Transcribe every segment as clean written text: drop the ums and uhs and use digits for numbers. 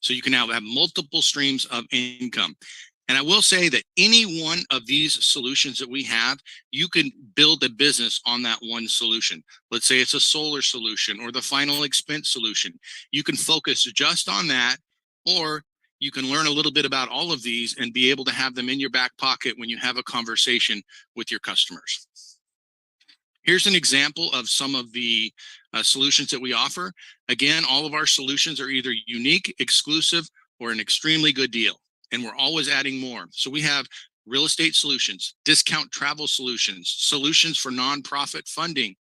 So you can now have multiple streams of income. And I will say that any one of these solutions that we have, you can build a business on that one solution. Let's say it's a solar solution or the final expense solution. You can focus just on that, or you can learn a little bit about all of these and be able to have them in your back pocket when you have a conversation with your customers. Here's an example of some of the solutions that we offer. Again, all of our solutions are either unique, exclusive, or an extremely good deal. And we're always adding more. So we have real estate solutions, discount travel solutions, solutions for nonprofit funding,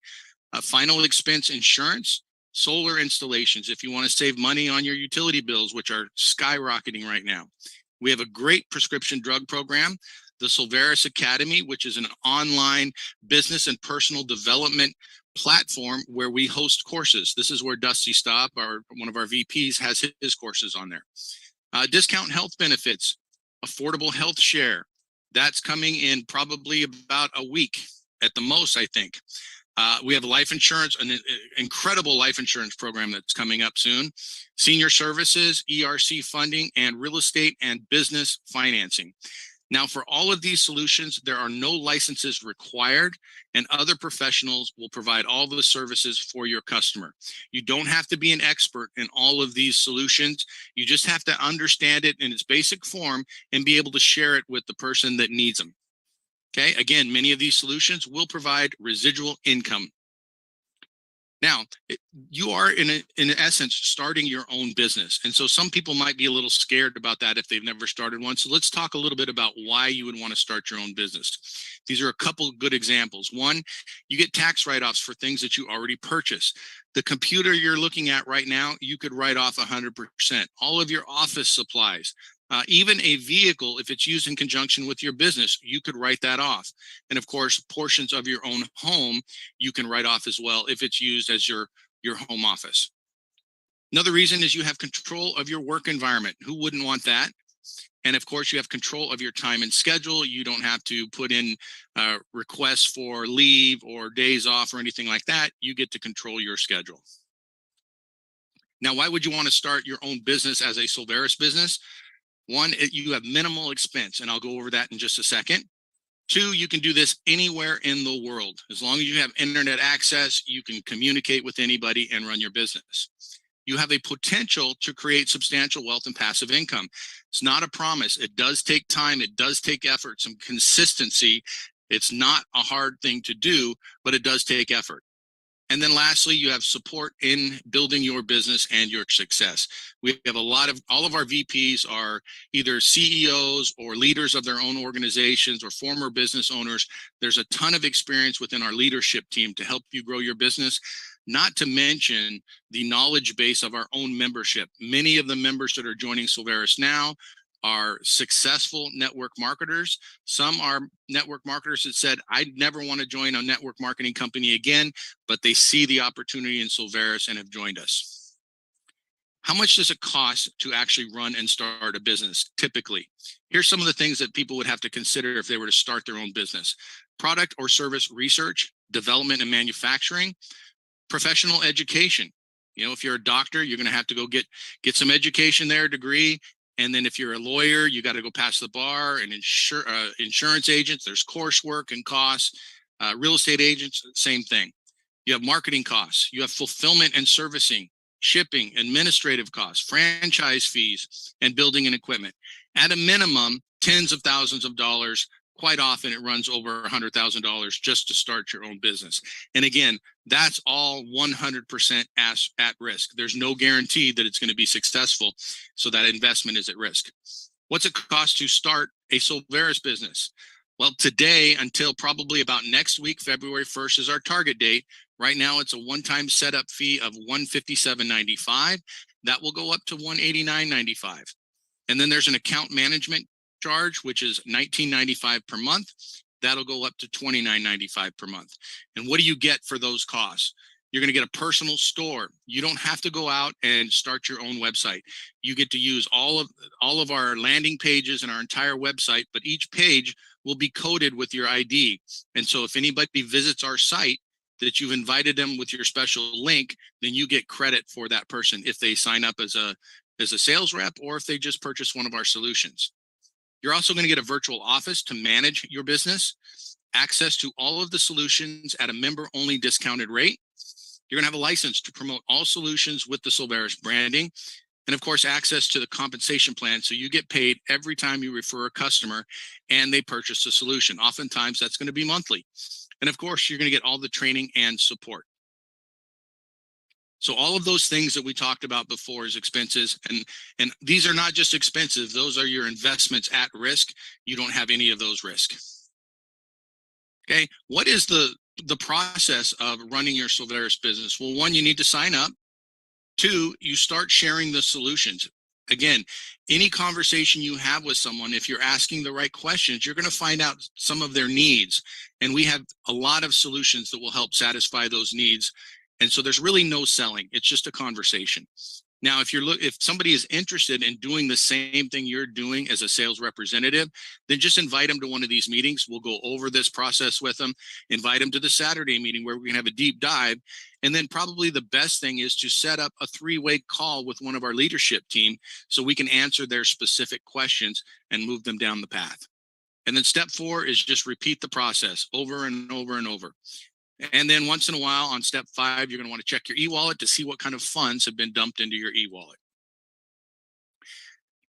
final expense insurance, solar installations if you want to save money on your utility bills, which are skyrocketing right now. We have a great prescription drug program, the Silveris Academy, which is an online business and personal development platform where we host courses. This is where Dusty Stop, one of our VPs, has his courses on there. Discount health benefits, affordable health share. That's coming in probably about a week at the most, I think. We have life insurance, an incredible life insurance program that's coming up soon. Senior services, ERC funding, and real estate and business financing. Now, for all of these solutions, there are no licenses required, and other professionals will provide all the services for your customer. You don't have to be an expert in all of these solutions. You just have to understand it in its basic form and be able to share it with the person that needs them. Okay, again, many of these solutions will provide residual income. Now, you are in essence starting your own business. And so some people might be a little scared about that if they've never started one. So let's talk a little bit about why you would want to start your own business. These are a couple of good examples. One, you get tax write-offs for things that you already purchased. The computer you're looking at right now, you could write off 100%. All of your office supplies, even a vehicle, if it's used in conjunction with your business, you could write that off. And of course, portions of your own home, you can write off as well if it's used as your home office. Another reason is you have control of your work environment. Who wouldn't want that? And of course, you have control of your time and schedule. You don't have to put in requests for leave or days off or anything like that. You get to control your schedule. Now, why would you want to start your own business as a Silveris business? One, you have minimal expense, and I'll go over that in just a second. Two, you can do this anywhere in the world. As long as you have internet access, you can communicate with anybody and run your business. You have a potential to create substantial wealth and passive income. It's not a promise. It does take time. It does take effort, some consistency. It's not a hard thing to do, but it does take effort. And then lastly, you have support in building your business and your success. We have all of our VPs are either CEOs or leaders of their own organizations or former business owners. There's a ton of experience within our leadership team to help you grow your business, not to mention the knowledge base of our own membership. Many of the members that are joining Silveris now are successful network marketers. Some are network marketers that said, I'd never want to join a network marketing company again, but they see the opportunity in Silveris and have joined us. How much does it cost to actually run and start a business typically? Here's some of the things that people would have to consider if they were to start their own business. Product or service research, development and manufacturing, professional education. You know, if you're a doctor, you're going to have to go get some education there, degree. And then if you're a lawyer, you got to go pass the bar. And insurance agents, there's coursework and costs. Real estate agents, same thing. You have marketing costs. You have fulfillment and servicing, shipping, administrative costs, franchise fees, and building and equipment. At a minimum, tens of thousands of dollars. Quite often it runs over $100,000 just to start your own business. And again, that's all 100% at risk. There's no guarantee that it's going to be successful. So that investment is at risk. What's it cost to start a Silveris business? Well, today until probably about next week, February 1st is our target date. Right now, it's a one-time setup fee of $157.95. That will go up to $189.95. And then there's an account management charge, which is $19.95 per month. That'll go up to $29.95 per month. And what do you get for those costs? You're going to get a personal store. You don't have to go out and start your own website. You get to use all of our landing pages and our entire website, but each page will be coded with your ID. And so if anybody visits our site that you've invited them with your special link, then you get credit for that person if they sign up as as a sales rep or if they just purchase one of our solutions. You're also going to get a virtual office to manage your business, access to all of the solutions at a member-only discounted rate. You're going to have a license to promote all solutions with the Solveris branding, and of course, access to the compensation plan. So you get paid every time you refer a customer and they purchase a solution. Oftentimes that's going to be monthly. And of course, you're going to get all the training and support. So all of those things that we talked about before is expenses, and these are not just expensive, those are your investments at risk. You don't have any of those risks. Okay, what is the process of running your Solveris business? Well, one, you need to sign up. Two, you start sharing the solutions. Again, any conversation you have with someone, if you're asking the right questions, you're going to find out some of their needs. And we have a lot of solutions that will help satisfy those needs. And so there's really no selling. It's just a conversation. Now, if somebody is interested in doing the same thing you're doing as a sales representative, then just invite them to one of these meetings. We'll go over this process with them, invite them to the Saturday meeting where we're going to have a deep dive. And then probably the best thing is to set up a 3-way call with one of our leadership team so we can answer their specific questions and move them down the path. And then step 4 is just repeat the process over and over and over. And then once in a while on step 5, you're going to want to check your e-wallet to see what kind of funds have been dumped into your e-wallet.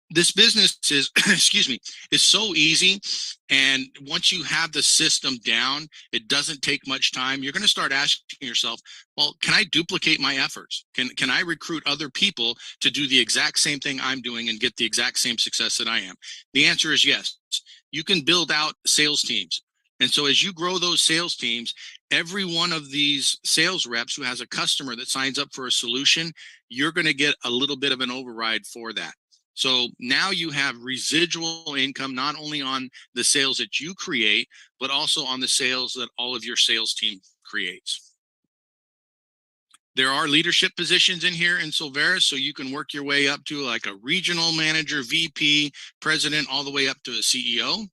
This business is, excuse me, is so easy. And once you have the system down, it doesn't take much time. You're going to start asking yourself, well, can I duplicate my efforts? Can I recruit other people to do the exact same thing I'm doing and get the exact same success that I am? The answer is yes. You can build out sales teams. And so as you grow those sales teams, every one of these sales reps who has a customer that signs up for a solution, you're going to get a little bit of an override for that. So now you have residual income, not only on the sales that you create, but also on the sales that all of your sales team creates. There are leadership positions in here in Solveris, so you can work your way up to like a regional manager, VP, president, all the way up to a CEO.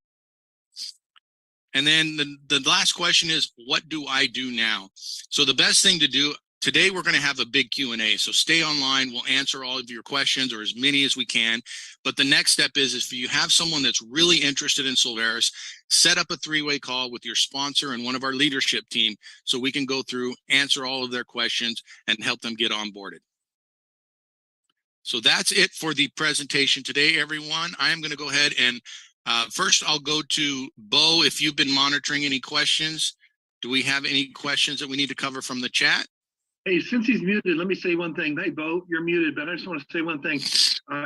And then the last question is, what do I do now? So the best thing to do, today we're going to have a big Q&A. So stay online. We'll answer all of your questions, or as many as we can. But the next step is if you have someone that's really interested in Solveris, set up a 3-way call with your sponsor and one of our leadership team so we can go through, answer all of their questions, and help them get onboarded. So that's it for the presentation today, everyone. I am going to go ahead and first, I'll go to Bo. If you've been monitoring any questions, do we have any questions that we need to cover from the chat? Hey, since he's muted, let me say one thing. Hey, Bo, you're muted, but I just want to say one thing.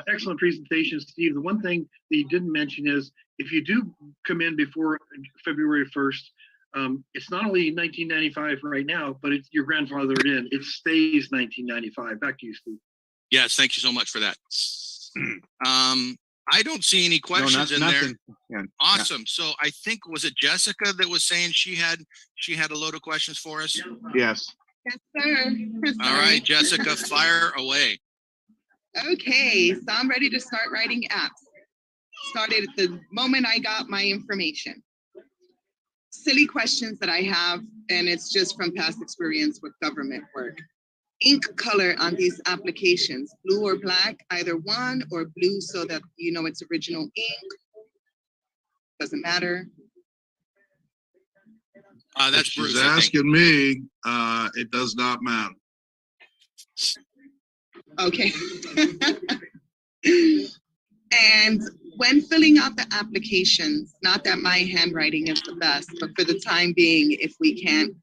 Excellent presentation, Steve. The one thing that you didn't mention is if you do come in before February 1st, it's not only 1995 right now, but you're grandfathered in. It stays 1995. Back to you, Steve. Yes, thank you so much for that. I don't see any questions in there. Yeah, awesome. So I think, was it Jessica that was saying she had a load of questions for us? Yes. Yes, sir. All right, Jessica, fire away. Okay, so I'm ready to start writing apps. Started at the moment I got my information. Silly questions that I have, and it's just from past experience with government work. Ink color on these applications, blue or black, either one, or blue so that you know it's original ink. Doesn't matter. That's She's Bruce, asking me. It does not matter. Okay. And when filling out the applications, not that my handwriting is the best, but for the time being, if we can't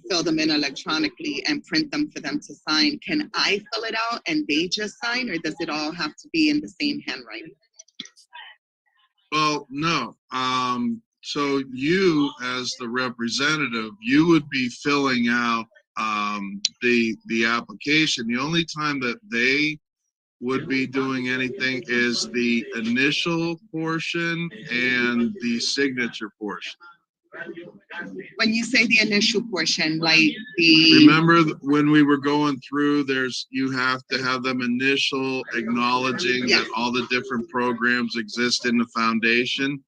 fill them in electronically and print them for them to sign, can I fill it out and they just sign, or does it all have to be in the same handwriting? Well, no. So you, as the representative, you would be filling out the application. The only time that they would be doing anything is the initial portion and the signature portion. When you say the initial portion, like the... Remember when we were going through, you have to have them initial acknowledging that all the different programs exist in the foundation.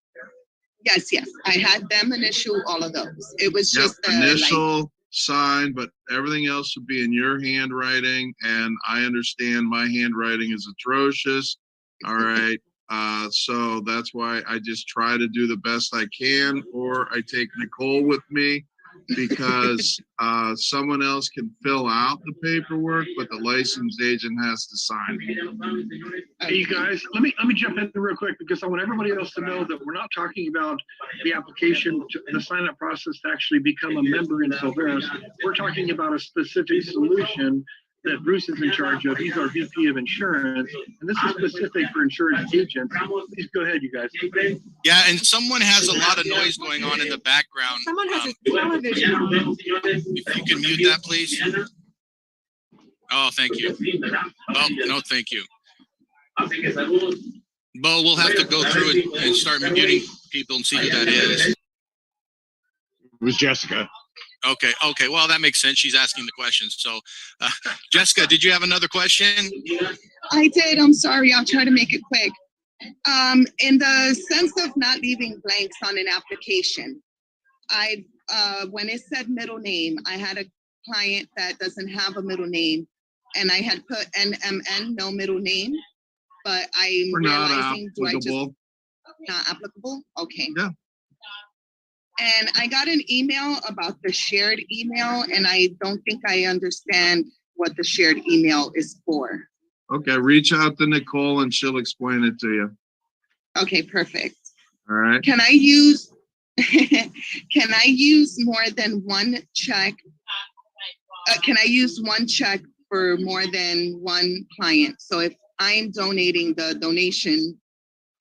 Yes, I had them initial all of those. It was just initial, sign, but everything else would be in your handwriting. And I understand my handwriting is atrocious. All right. So that's why I just try to do the best I can, or I take Nicole with me because someone else can fill out the paperwork, but the licensed agent has to sign it. Hey, you guys, let me jump in real quick because I want everybody else to know that we're not talking about the application, the sign up process to actually become a member in Silveris. We're talking about a specific solution that Bruce is in charge of. He's our VP of insurance, and this is specific for insurance agents. Please go ahead, you guys. Yeah, and someone has a lot of noise going on in the background. Someone has a television on. If you can mute that, please. Oh, thank you. Oh, no, thank you. Bo, we'll have to go through it and start muting people and see who that is. It was Jessica. Okay. Well, that makes sense. She's asking the questions. So, Jessica, did you have another question? I did. I'm sorry. I'll try to make it quick. In the sense of not leaving blanks on an application, when it said middle name, I had a client that doesn't have a middle name, and I had put NMN, no middle name, but I'm We're not realizing, applicable. Not applicable? Okay. Yeah. And I got an email about the shared email, and I don't think I understand what the shared email is for. Okay, reach out to Nicole and she'll explain it to you. Okay, perfect. All right. Can I use more than one check? Can I use one check for more than one client? So if I'm donating the donation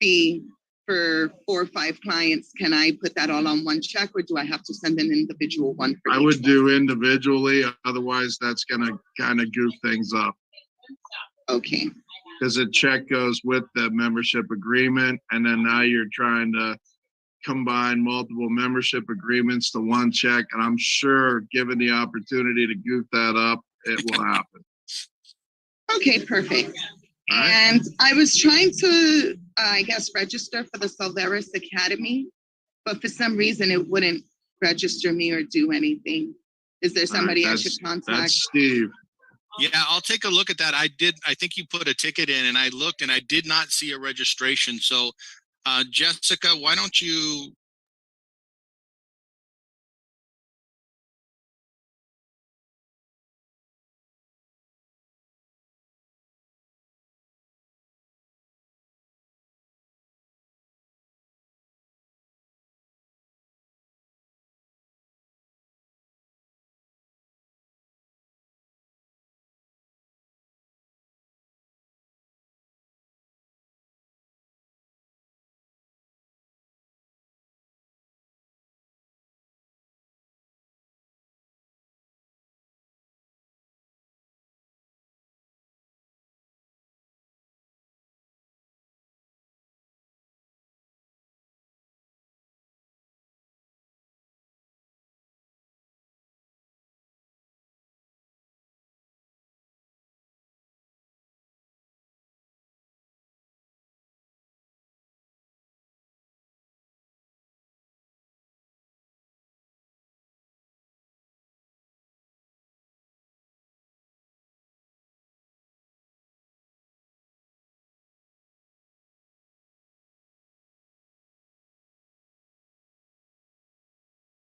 fee for 4 or 5 clients, can I put that all on one check, or do I have to send an individual one for I each would one? do individually, otherwise that's gonna kind of goof things up. Okay. Because a check goes with the membership agreement, and then now you're trying to combine multiple membership agreements to one check, and I'm sure, given the opportunity to goof that up, it will happen. Okay, perfect. All right. And I was trying to, I guess, register for the Silveris Academy, but for some reason it wouldn't register me or do anything. Is there somebody I should contact? That's Steve. Yeah, I'll take a look at that. I think you put a ticket in, and I looked and I did not see a registration. So, Jessica, why don't you?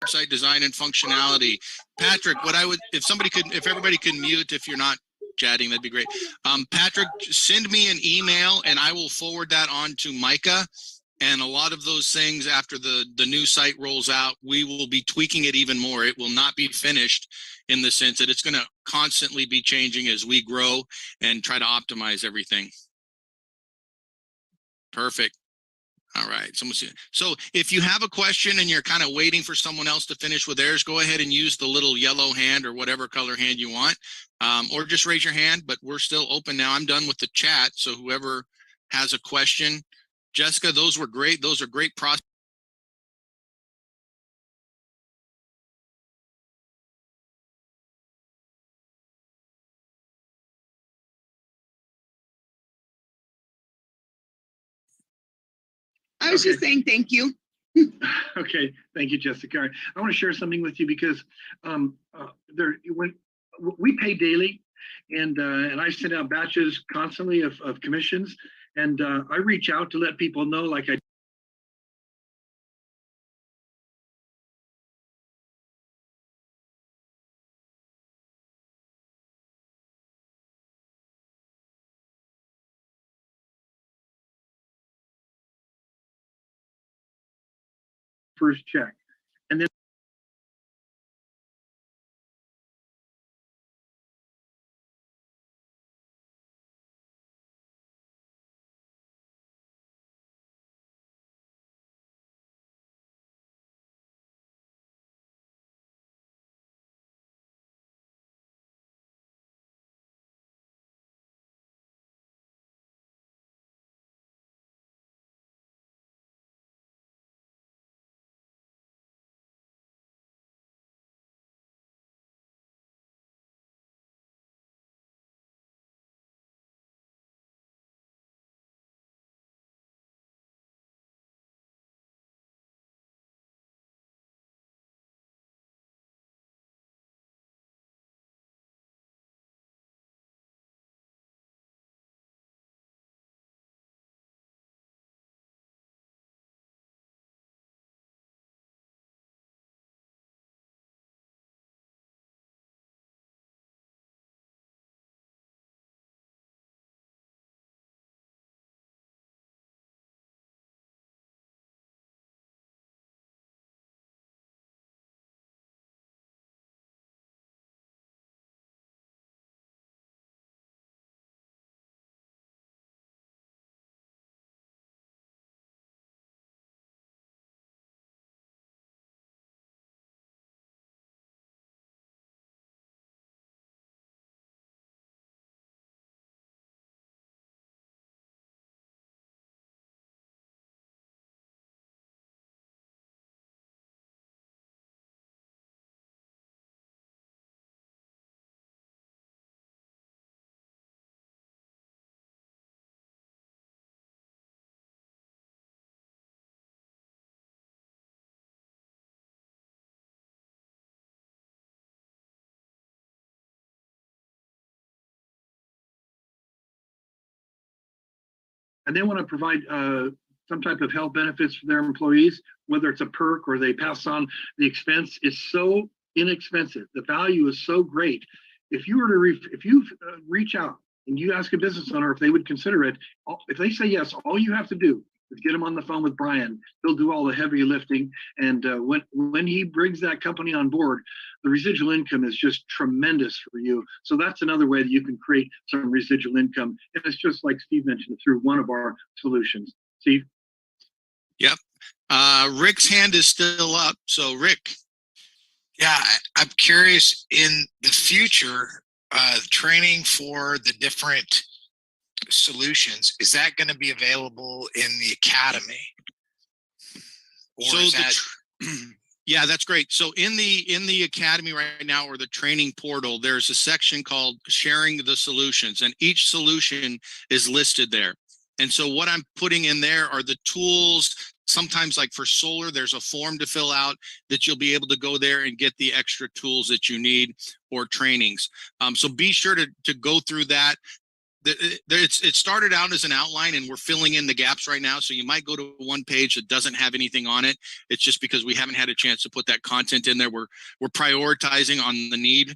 Website design and functionality. Patrick, if everybody could mute, if you're not chatting, that'd be great. Patrick, send me an email and I will forward that on to Micah. And a lot of those things, after the new site rolls out, we will be tweaking it even more. It will not be finished in the sense that it's going to constantly be changing as we grow and try to optimize everything. Perfect. All right. So if you have a question and you're kind of waiting for someone else to finish with theirs, go ahead and use the little yellow hand or whatever color hand you want, or just raise your hand. But we're still open now. I'm done with the chat. So whoever has a question, Jessica, those were great. Those are great process. I was just saying thank you. Okay, thank you, Jessica. I want to share something with you because when we pay daily, and I send out batches constantly of commissions, and I reach out to let people know, like I first check, and then and they want to provide some type of health benefits for their employees, whether it's a perk or they pass on the expense. It's so inexpensive. The value is so great. If you were to if you reach out and you ask a business owner if they would consider it, if they say yes, all you have to do is get them on the phone with Brian. He'll do all the heavy lifting, and when he brings that company on board, the residual income is just tremendous for you. So that's another way that you can create some residual income. And it's just like Steve mentioned through one of our solutions. Steve? Yep. Rick's hand is still up. So Rick. Yeah, I'm curious in the future, training for the different solutions, is that going to be available in the academy? Or So is that yeah, that's great. So in the academy right now, or the training portal, there's a section called sharing the solutions, and each solution is listed there. And so what I'm putting in there are the tools. Sometimes, like for solar, there's a form to fill out that you'll be able to go there and get the extra tools that you need, or trainings. So be sure to go through that. It started out as an outline, and we're filling in the gaps right now. So you might go to one page that doesn't have anything on it. It's just because we haven't had a chance to put that content in there. We're prioritizing on the need.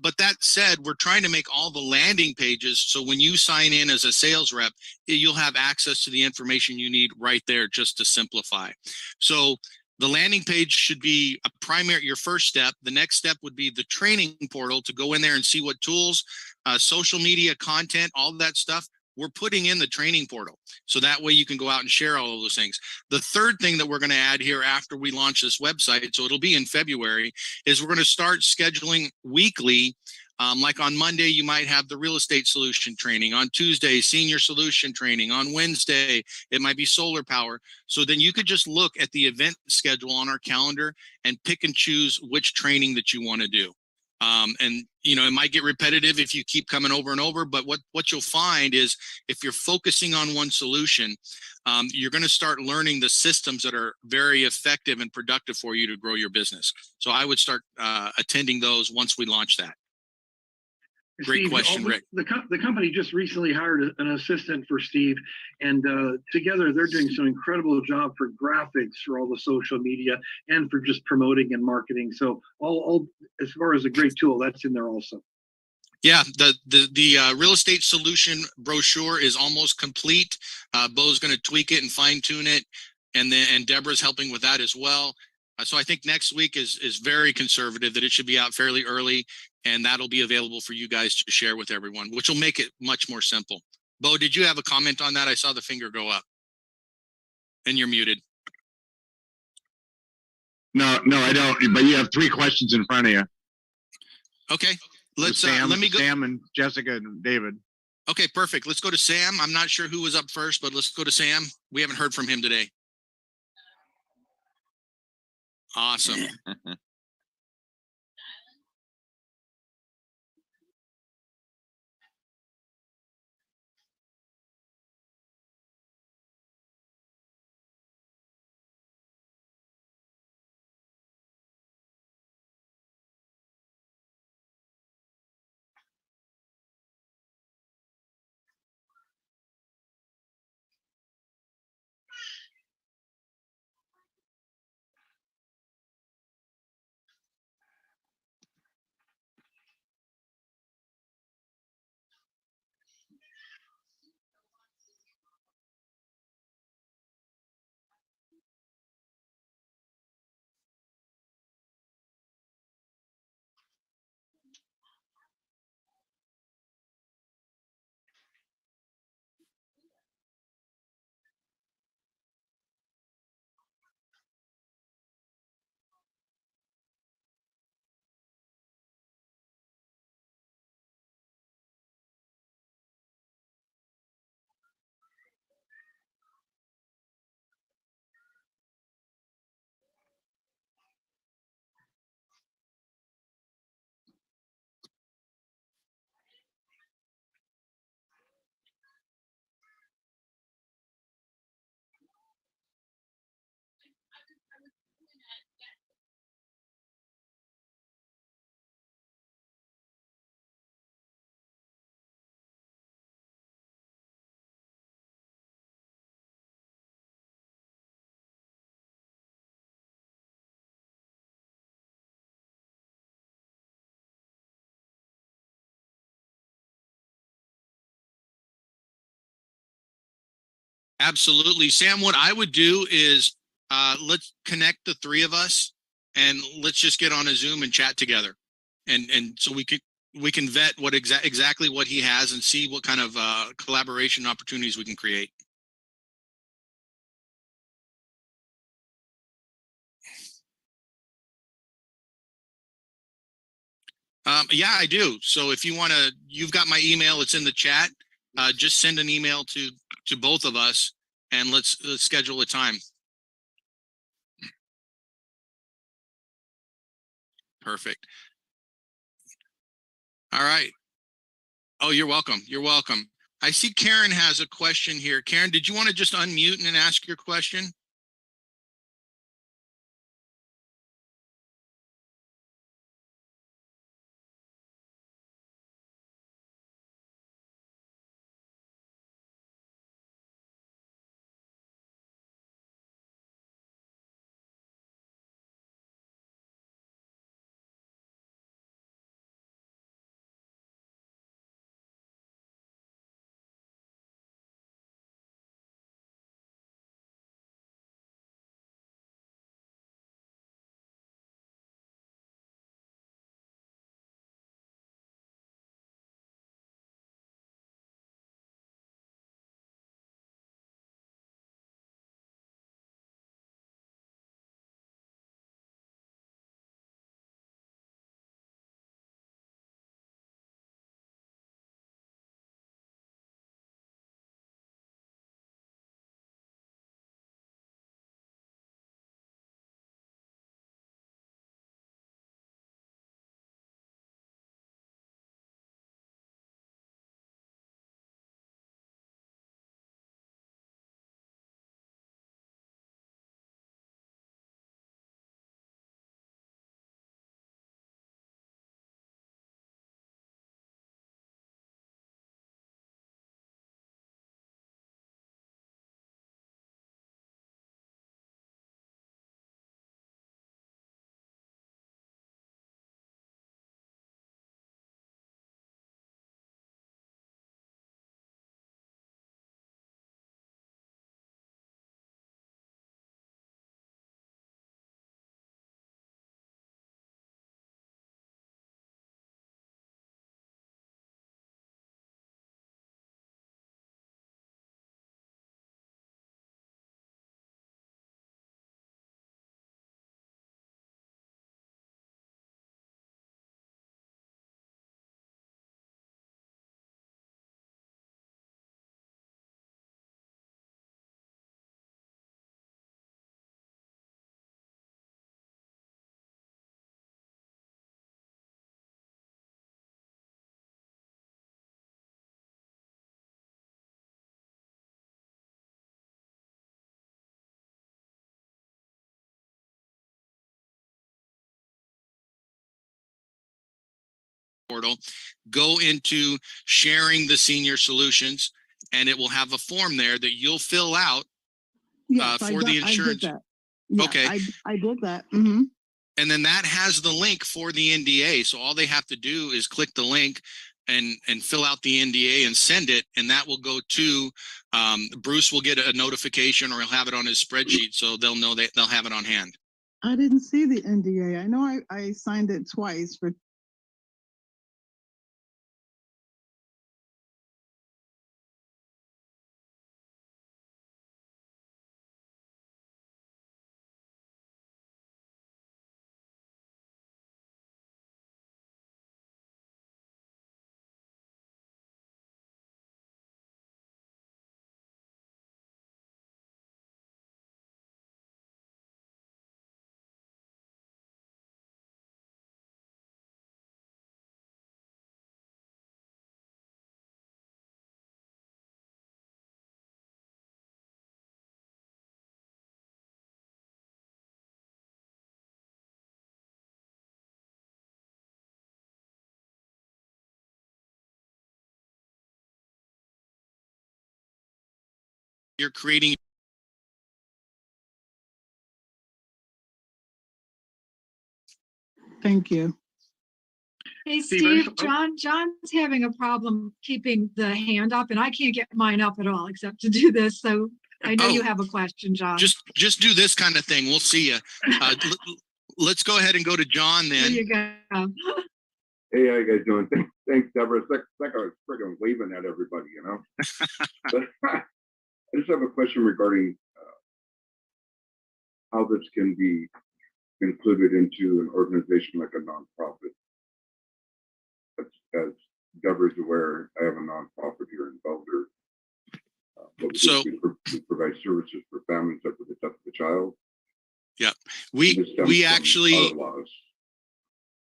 But that said, we're trying to make all the landing pages so when you sign in as a sales rep, you'll have access to the information you need right there, just to simplify. So the landing page should be your first step. The next step would be the training portal, to go in there and see what tools, social media content, all of that stuff we're putting in the training portal. So that way you can go out and share all of those things. The third thing that we're going to add here after we launch this website, so it'll be in February, is we're going to start scheduling weekly. Like on Monday, you might have the real estate solution training. On Tuesday, senior solution training. On Wednesday, it might be solar power. So then you could just look at the event schedule on our calendar and pick and choose which training that you want to do. And it might get repetitive if you keep coming over and over, but what you'll find is if you're focusing on one solution, you're going to start learning the systems that are very effective and productive for you to grow your business. So I would start attending those once we launch that. Great Steve, question, Rick. The company just recently hired an assistant for Steve, and together they're doing some incredible job for graphics, for all the social media, and for just promoting and marketing. So all as far as a great tool, that's in there also. Yeah, the real estate solution brochure is almost complete. Bo's going to tweak it and fine tune it, and Deborah's helping with that as well. So I think next week is very conservative, that it should be out fairly early, and that'll be available for you guys to share with everyone, which will make it much more simple. Bo, did you have a comment on that? I saw the finger go up, and you're muted. No, I don't. But you have 3 questions in front of you. Okay, let's Sam, let me go. Sam and Jessica and David. Okay, perfect. Let's go to Sam. I'm not sure who was up first, but let's go to Sam. We haven't heard from him today. Awesome. Absolutely. Sam, what I would do is let's connect the 3 of us and let's just get on a Zoom and chat together. And so we can vet what exactly what he has and see what kind of collaboration opportunities we can create. Yeah, I do. So if you want to, you've got my email, it's in the chat. Just send an email to both of us and let's schedule a time. Perfect. All right. Oh, you're welcome. You're welcome. I see Karen has a question here. Karen, did you want to just unmute and ask your question? portal, go into sharing the senior solutions, and it will have a form there that you'll fill out Yes, for the I did insurance. that. Yeah, Okay. I did that. Hmm. And then that has the link for the NDA. So all they have to do is click the link and fill out the NDA and send it. And that will go to Bruce will get a notification, or he'll have it on his spreadsheet. So they'll know that they'll have it on hand. I didn't see the NDA. I know I signed it twice for. You're creating. Thank you. Hey, Steve, Steve, John's having a problem keeping the hand up, and I can't get mine up at all except to do this. So I know you Oh. have a question, John. Just do this kind of thing. We'll see you. Let's go ahead and go to John There then. you go. Hey, how you guys doing? Thanks, Deborah. It's like I was friggin' waving at everybody, you know? But I just have a question regarding how this can be included into an organization like a nonprofit. As Deborah's aware, I have a nonprofit here in Boulder. What we do is we provide services for families that with the death of a child. Yeah, And this stems we from actually. our laws.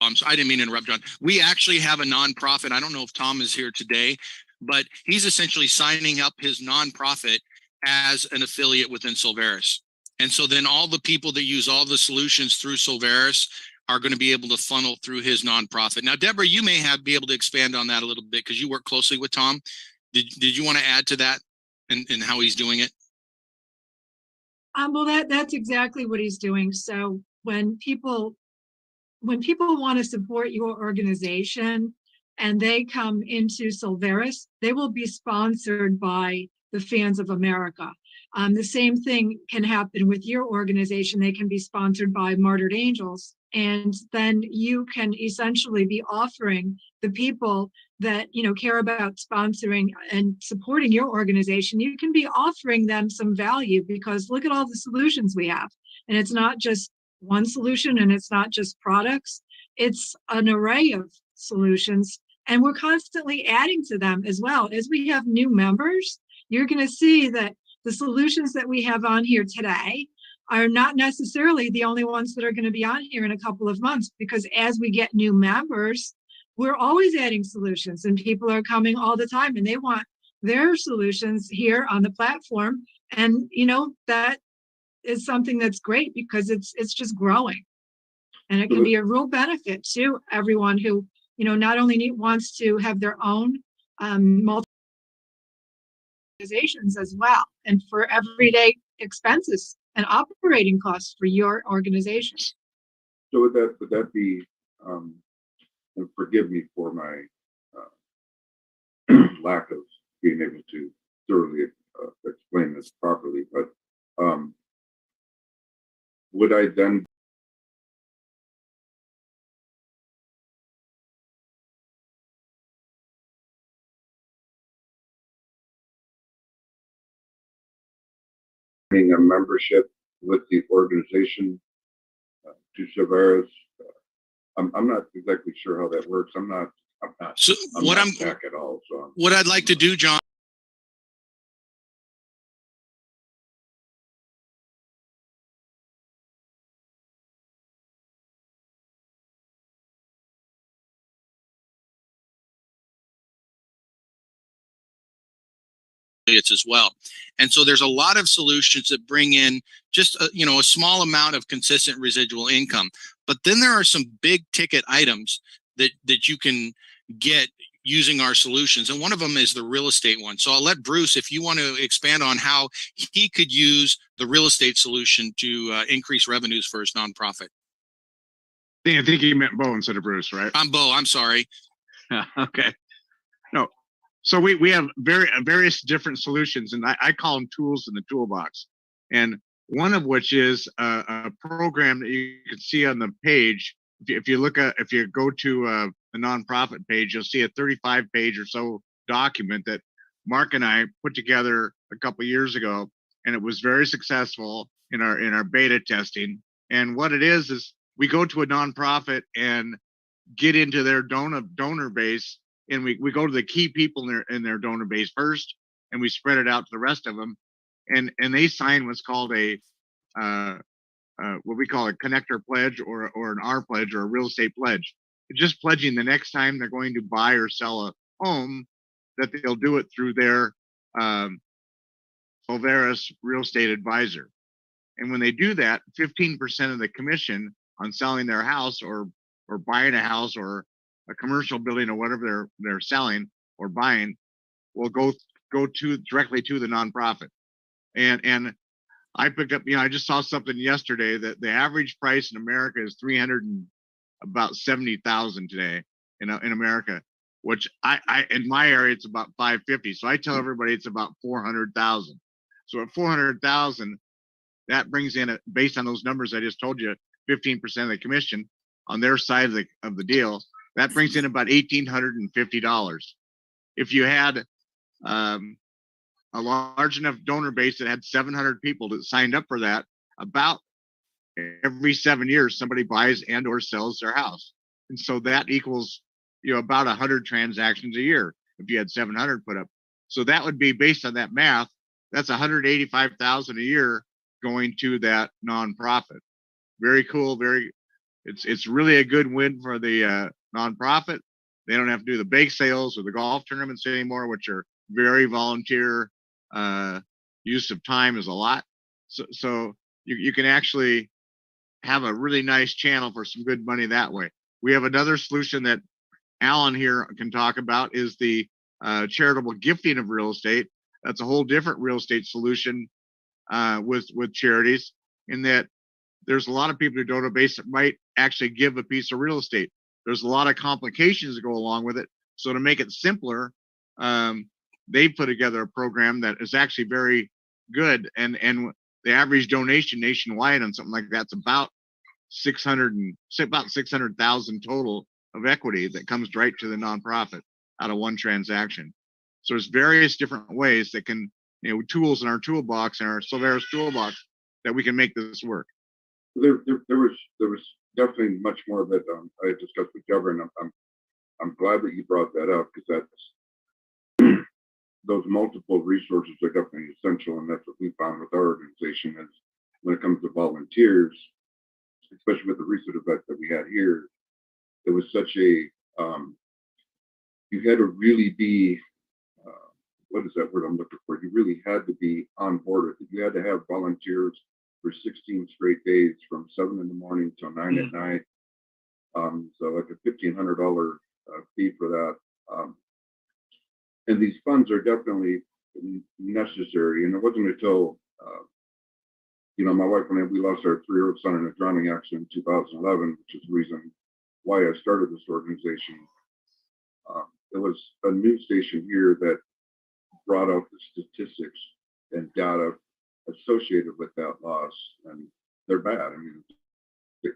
I didn't mean to interrupt, John. We actually have a nonprofit. I don't know if Tom is here today, but he's essentially signing up his nonprofit as an affiliate within Solveris. And so then all the people that use all the solutions through Solveris are going to be able to funnel through his nonprofit. Now, Deborah, you may be able to expand on that a little bit because you work closely with Tom. Did you want to add to that and how he's doing it? Well, that's exactly what he's doing. So when people want to support your organization and they come into Solveris, they will be sponsored by the Fans of America. The same thing can happen with your organization. They can be sponsored by Martyred Angels. And then you can essentially be offering the people that, care about sponsoring and supporting your organization, you can be offering them some value because look at all the solutions we have. And it's not just one solution and it's not just products. It's an array of solutions. And we're constantly adding to them as well. As we have new members, you're going to see that the solutions that we have on here today are not necessarily the only ones that are going to be on here in a couple of months, because as we get new members, we're always adding solutions and people are coming all the time and they want their solutions here on the platform. And, that is something that's great because it's just growing. And it can be a real benefit to everyone who, not only wants to have their own multi organizations as well, and for everyday expenses and operating costs for your organization. So would that be, and forgive me for my lack of being able to thoroughly explain this properly, but would I then having a membership with the organization to Solveris? I'm not exactly sure how that works. I'm not So tech at all. So what I'd like to do, John, as well. And so there's a lot of solutions that bring in just a small amount of consistent residual income. But then there are some big ticket items that you can get using our solutions. And one of them is the real estate one. So I'll let Bruce, if you want to expand on how he could use the real estate solution to increase revenues for his nonprofit. I think you meant Bo instead of Bruce, right? I'm Bo, I'm sorry. Okay. No. So we have various different solutions, and I call them tools in the toolbox. And one of which is a program that you can see on the page. If you go to the nonprofit page, you'll see a 35-page or so document that Mark and I put together a couple of years ago, and it was very successful in our beta testing. And what it is we go to a nonprofit and get into their donor base, and we go to the key people in their donor base first, and we spread it out to the rest of them, and they sign what's called a what we call a connector pledge or an R pledge or a real estate pledge. Just pledging the next time they're going to buy or sell a home that they'll do it through their Solveris real estate advisor. And when they do that, 15% of the commission on selling their house or buying a house or a commercial building or whatever they're selling or buying will go directly to the nonprofit. And I picked up, I just saw something yesterday that the average price in America is about 70,000 today in America, which I in my area it's about 550. So I tell everybody it's about 400,000. So at 400,000, that brings in, based on those numbers I just told you, 15% of the commission on their side of the deal. That brings in about $1,850. If you had a large enough donor base that had 700 people that signed up for that, about every 7 years somebody buys and or sells their house, and so that equals about 100 transactions a year if you had 700 put up. So that would be, based on that math, that's 185,000 a year going to that nonprofit. Very cool. It's really a good win for the nonprofit. They don't have to do the bake sales or the golf tournaments anymore, which are very volunteer. Use of time is a lot. So you can actually have a really nice channel for some good money that way. We have another solution that Alan here can talk about, is the charitable gifting of real estate. That's a whole different real estate solution with charities, in that there's a lot of people who donor base that might actually give a piece of real estate. There's a lot of complications that go along with it. So to make it simpler, they put together a program that is actually very good. And the average donation nationwide on something like that's about 600,000 total of equity that comes right to the nonprofit out of one transaction. So there's various different ways that can, tools in our toolbox, in our Solveris toolbox, that we can make this work. There was definitely much more that I had discussed with Deborah, and I'm glad that you brought that up, because that's those multiple resources are definitely essential, and that's what we found with our organization is when it comes to volunteers, especially with the recent event that we had here, it was such a you had to really be what is that word I'm looking for? You really had to be on board. You had to have volunteers for 16 straight days from 7 in the morning till 9 at night. So like a $1,500 fee for that. And these funds are definitely necessary. And it wasn't until, my wife and I, we lost our 3-year-old son in a drowning accident in 2011, which is the reason why I started this organization. There was a news station here that brought out the statistics and data associated with that loss, and they're bad. I mean, the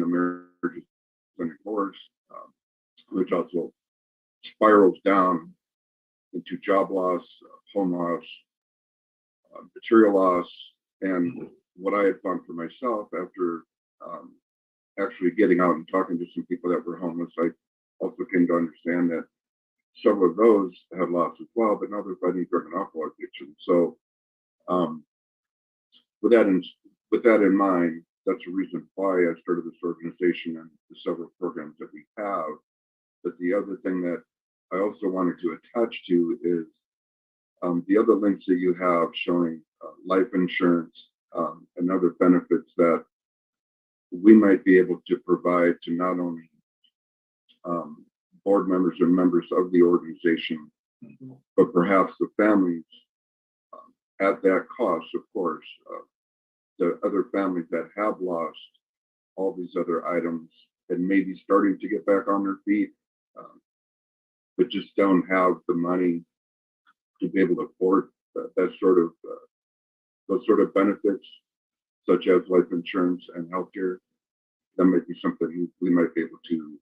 marriage and divorce, which also spirals down into job loss, home loss, material loss, and what I had found for myself after actually getting out and talking to some people that were homeless, I also came to understand that several of those had lost as well, but now they're fighting drug and alcohol addiction. So with that in mind, that's the reason why I started this organization and the several programs that we have. But the other thing that I also wanted to attach to is the other links that you have showing life insurance and other benefits that we might be able to provide to not only board members and members of the organization, but perhaps the families at that cost, of course, the other families that have lost all these other items and maybe starting to get back on their feet, but just don't have the money to be able to afford that sort of those sort of benefits, such as life insurance and healthcare. That might be something we might be able to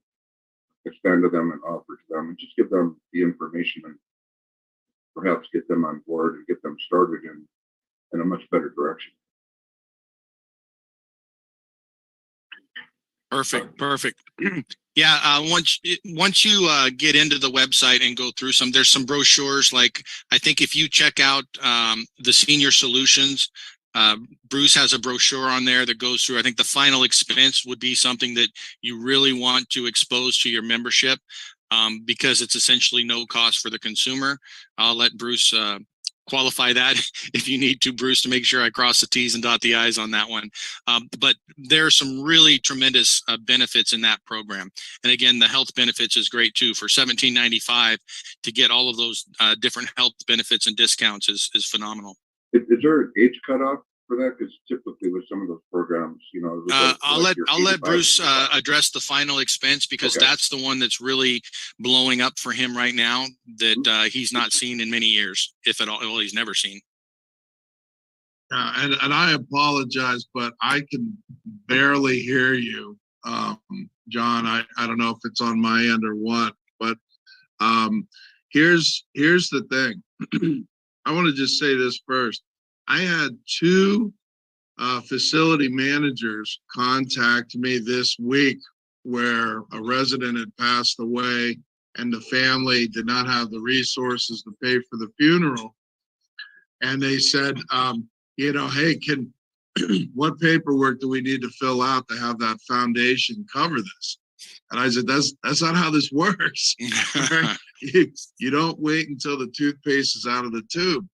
expand to them and offer to them, and just give them the information and perhaps get them on board and get them started in a much better direction. Perfect. Yeah, once you get into the website and go through there's some brochures. Like, I think if you check out the senior solutions, Bruce has a brochure on there that goes through. I think the final expense would be something that you really want to expose to your membership, because it's essentially no cost for the consumer. I'll let Bruce qualify that if you need to, Bruce, to make sure I cross the T's and dot the I's on that one. But there are some really tremendous benefits in that program. And again, the health benefits is great too. For $17.95 to get all of those different health benefits and discounts is phenomenal. Is there an age cutoff for that? Because typically with some of those programs, you know, I'll let Bruce address the final expense, because that's the one that's really blowing up for him right now, that he's not seen in many years, if at all. Well, he's never seen. And I apologize, but I can barely hear you, John. I don't know if it's on my end or what, but here's the thing. I want to just say this first. I had two facility managers contact me this week where a resident had passed away and the family did not have the resources to pay for the funeral. And they said, hey, what paperwork do we need to fill out to have that foundation cover this? And I said, that's not how this works. Right? You don't wait until the toothpaste is out of the tube.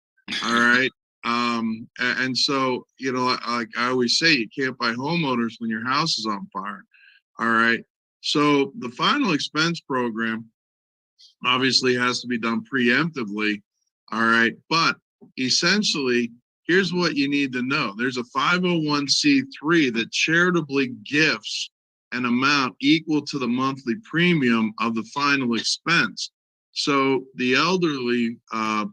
All right. And so, like I always say, you can't buy homeowners when your house is on fire. All right. So the final expense program obviously has to be done preemptively. All right. But essentially, here's what you need to know. There's a 501c3 that charitably gifts an amount equal to the monthly premium of the final expense. So the elderly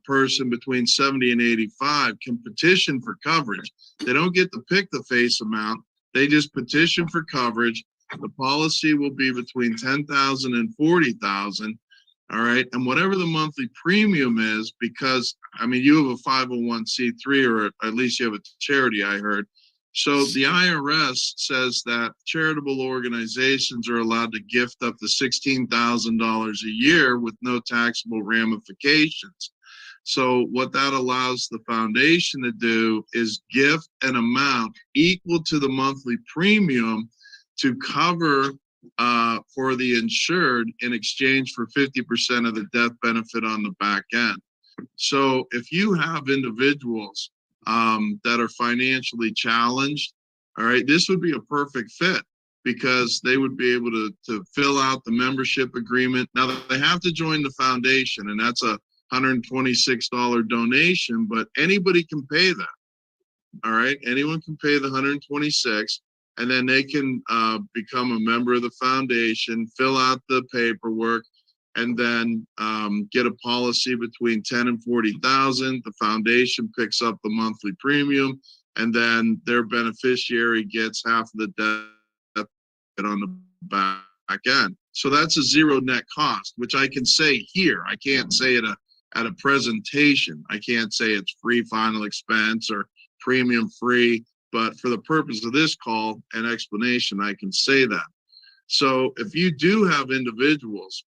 person between 70 and 85 can petition for coverage. They don't get to pick the face amount. They just petition for coverage. The policy will be between $10,000 and $40,000. All right. And whatever the monthly premium is, because you have a 501c3, or at least you have a charity, I heard. So the IRS says that charitable organizations are allowed to gift up to $16,000 a year with no taxable ramifications. So what that allows the foundation to do is gift an amount equal to the monthly premium to cover for the insured in exchange for 50% of the death benefit on the back end. So if you have individuals that are financially challenged, all right, this would be a perfect fit, because they would be able to fill out the membership agreement. Now, they have to join the foundation, and that's a $126 donation, but anybody can pay that. All right, anyone can pay the $126, and then they can become a member of the foundation, fill out the paperwork, and then get a policy between 10 and 40,000. The foundation picks up the monthly premium, and then their beneficiary gets half of the debt on the back end. So that's a zero net cost, which I can say here. I can't say it at a presentation. I can't say it's free final expense or premium free, but for the purpose of this call and explanation, I can say that. So if you do have individuals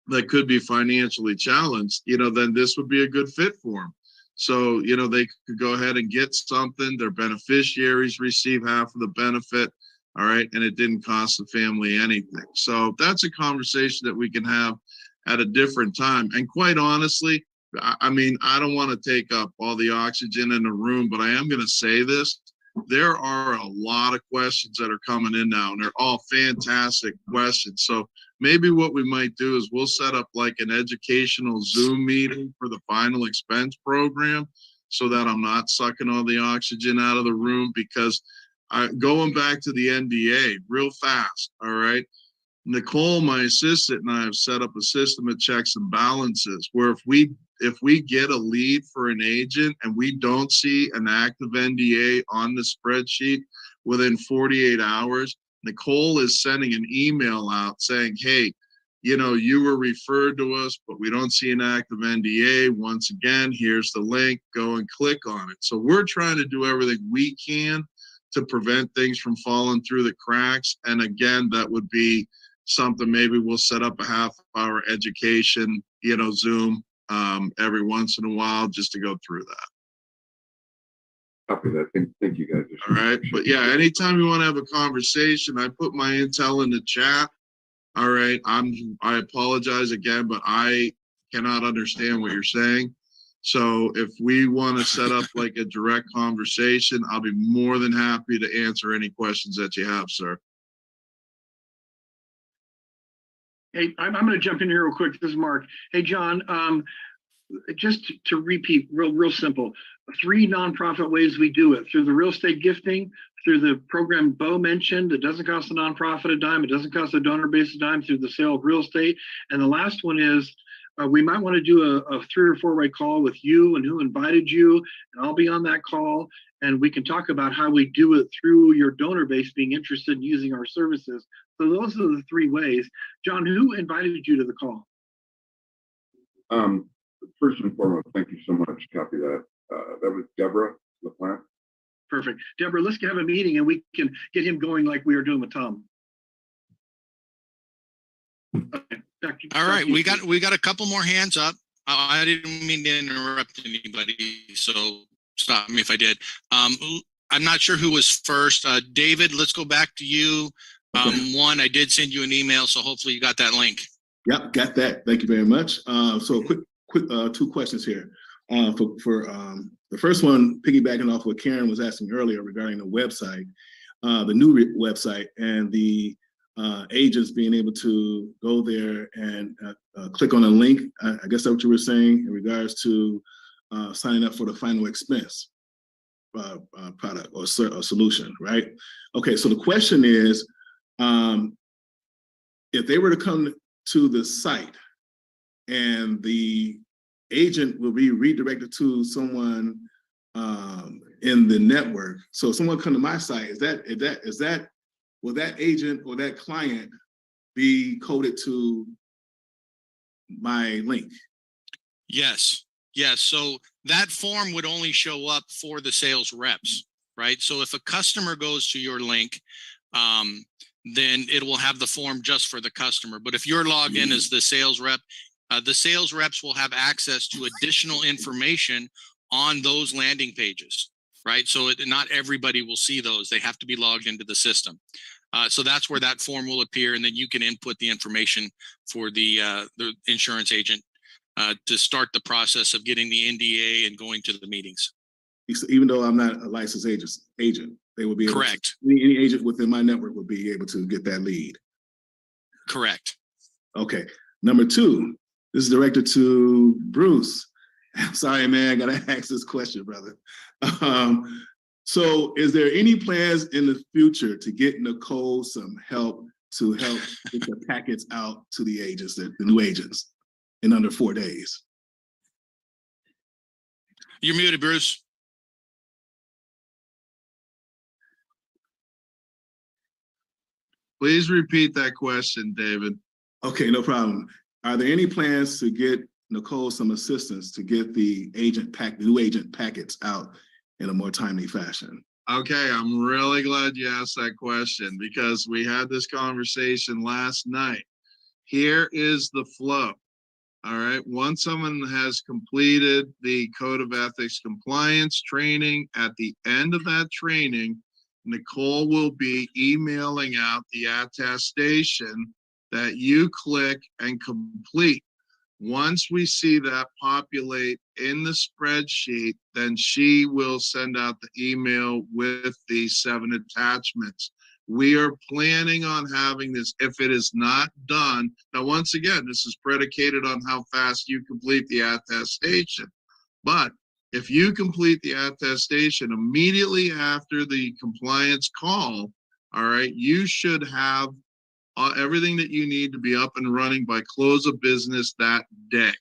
that could be financially challenged, then this would be a good fit for them. So, they could go ahead and get something. Their beneficiaries receive half of the benefit. All right. And it didn't cost the family anything. So that's a conversation that we can have at a different time. And quite honestly, I don't want to take up all the oxygen in the room, but I am going to say this. there are a lot of questions that are coming in now, and they're all fantastic questions. So maybe what we might do is we'll set up like an educational Zoom meeting for the final expense program, so that I'm not sucking all the oxygen out of the room, because going back to the NDA real fast. All right. Nicole, my assistant, and I have set up a system of checks and balances where if we get a lead for an agent and we don't see an active NDA on the spreadsheet within 48 hours, Nicole is sending an email out saying, hey, you know, you were referred to us, but we don't see an active NDA. Once again, here's the link, go and click on it. So we're trying to do everything we can to prevent things from falling through the cracks. And again, that would be something, maybe we'll set up a half-hour education, you know, Zoom every once in a while just to go through that. Copy that. Thank you guys. All right. But yeah, anytime you want to have a conversation, I put my intel in the chat. All right. I apologize again, but I cannot understand what you're saying. So if we want to set up like a direct conversation, I'll be more than happy to answer any questions that you have, sir. Hey, I'm going to jump in here real quick. This is Mark. Hey, John, just to repeat, real simple, 3 nonprofit ways we do it: through the real estate gifting, through the program Bo mentioned, it doesn't cost the nonprofit a dime, it doesn't cost the donor base a dime, through the sale of real estate. And the last one is we might want to do a 3 or 4 way call with you and who invited you, and I'll be on that call, and we can talk about how we do it through your donor base being interested in using our services. So those are the 3 ways. John, who invited you to the call? First and foremost, thank you so much. Copy that. That was Deborah LaPlante. Perfect. Deborah, let's have a meeting and we can get him going like we were doing with Tom. Okay. All right, we got a couple more hands up. I didn't mean to interrupt anybody, so stop me if I did. I'm not sure who was first. David, let's go back to you. One, I did send you an email, so hopefully you got that link. Yep, got that. Thank you very much. So quick 2 questions here. For the first one, piggybacking off what Karen was asking earlier regarding the website, the new website, and the agents being able to go there and click on a link. I guess that's what you were saying in regards to signing up for the final expense product or solution, right? Okay, so the question is, if they were to come to the site and the agent will be redirected to someone in the network. So if someone come to my site, will that agent or that client be coded to my link? Yes. So that form would only show up for the sales reps, right? So if a customer goes to your link, then it will have the form just for the customer. But if you're logged in as the sales reps will have access to additional information on those landing pages, right? So not everybody will see those. They have to be logged into the system. So that's where that form will appear, and then you can input the information for the insurance agent to start the process of getting the NDA and going to the meetings. Even though I'm not a licensed agent, they will be able correct. Any agent within my network will be able to get that lead. Correct. Okay. Number 2, this is directed to Bruce. I'm sorry, man, I gotta ask this question, brother. So is there any plans in the future to get Nicole some help get the packets out to the agents, the new agents, in under 4 days? You're muted, Bruce. Please repeat that question, David. Okay, no problem. Are there any plans to get Nicole some assistance to get the new agent packets out in a more timely fashion? Okay, I'm really glad you asked that question because we had this conversation last night. Here is the flow. All right, once someone has completed the Code of Ethics compliance training, at the end of that training, Nicole will be emailing out the attestation that you click and complete. Once we see that populate in the spreadsheet, then she will send out the email with the 7 attachments. We are planning on having this, if it is not done. Now, once again, this is predicated on how fast you complete the attestation. But if you complete the attestation immediately after the compliance call, all right, you should have everything that you need to be up and running by close of business that day.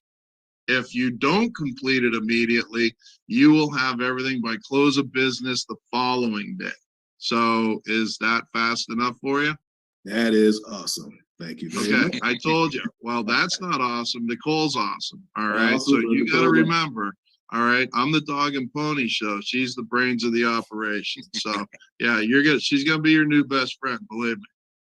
If you don't complete it immediately, you will have everything by close of business the following day. So is that fast enough for you? That is awesome. Thank you very much. Okay, I told you. Well, that's not awesome. Nicole's awesome. All right. Awesome, So you got to Nicole. remember, all right, I'm the dog and pony show. She's the brains of the operation. So yeah, she's gonna be your new best friend, believe me.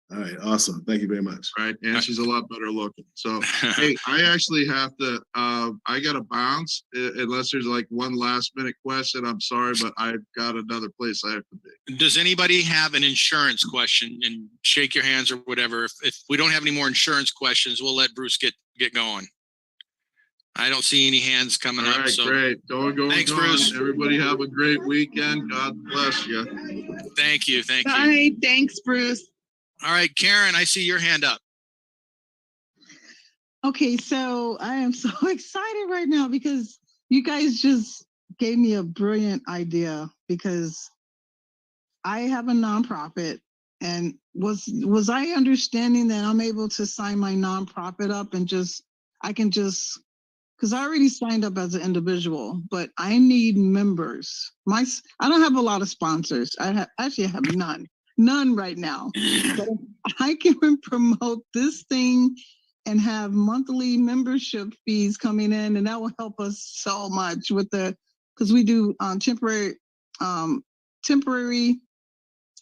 All right, awesome. Thank you very much. Right. And she's a lot better looking. So hey, I actually have to I gotta bounce unless there's like one last minute question. I'm sorry, but I've got another place I have to be. Does anybody have an insurance question? And shake your hands or whatever. If we don't have any more insurance questions, we'll let Bruce get going. I don't see any hands coming All up. right, So great. Thanks, Bruce. Everybody have a great weekend. God bless you. Thank you. Thank you. Bye. Thanks, Bruce. All right, Karen, I see your hand up. Okay, so I am so excited right now because you guys just gave me a brilliant idea, because I have a nonprofit, and was I understanding that I'm able to sign my nonprofit up and because I already signed up as an individual, but I need members. I don't have a lot of sponsors. I have none right now. But if I can promote this thing and have monthly membership fees coming in, and that will help us so much because we do temporary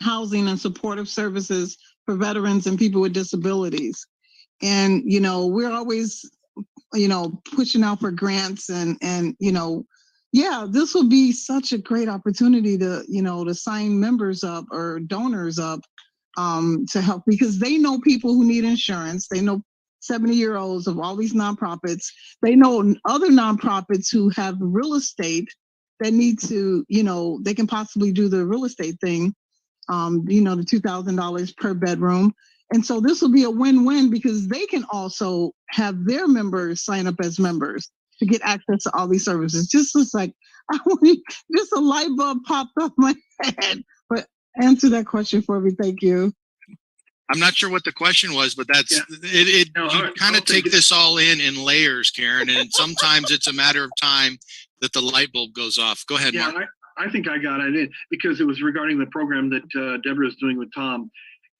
housing and supportive services for veterans and people with disabilities. And, we're always, pushing out for grants and, this will be such a great opportunity to sign members up or donors up to help, because they know people who need insurance. They know 70-year-olds of all these nonprofits. They know other nonprofits who have real estate that need to, they can possibly do the real estate thing, the $2,000 per bedroom. And so this will be a win-win, because they can also have their members sign up as members to get access to all these services. Just like, just a light bulb popped off my head. But answer that question for me. Thank you. I'm not sure what the question was, but that's you kind of take this all in layers, Karen, and sometimes it's a matter of time that the light bulb goes off. Go ahead, Mark. I think I got it because it was regarding the program that Deborah is doing with Tom,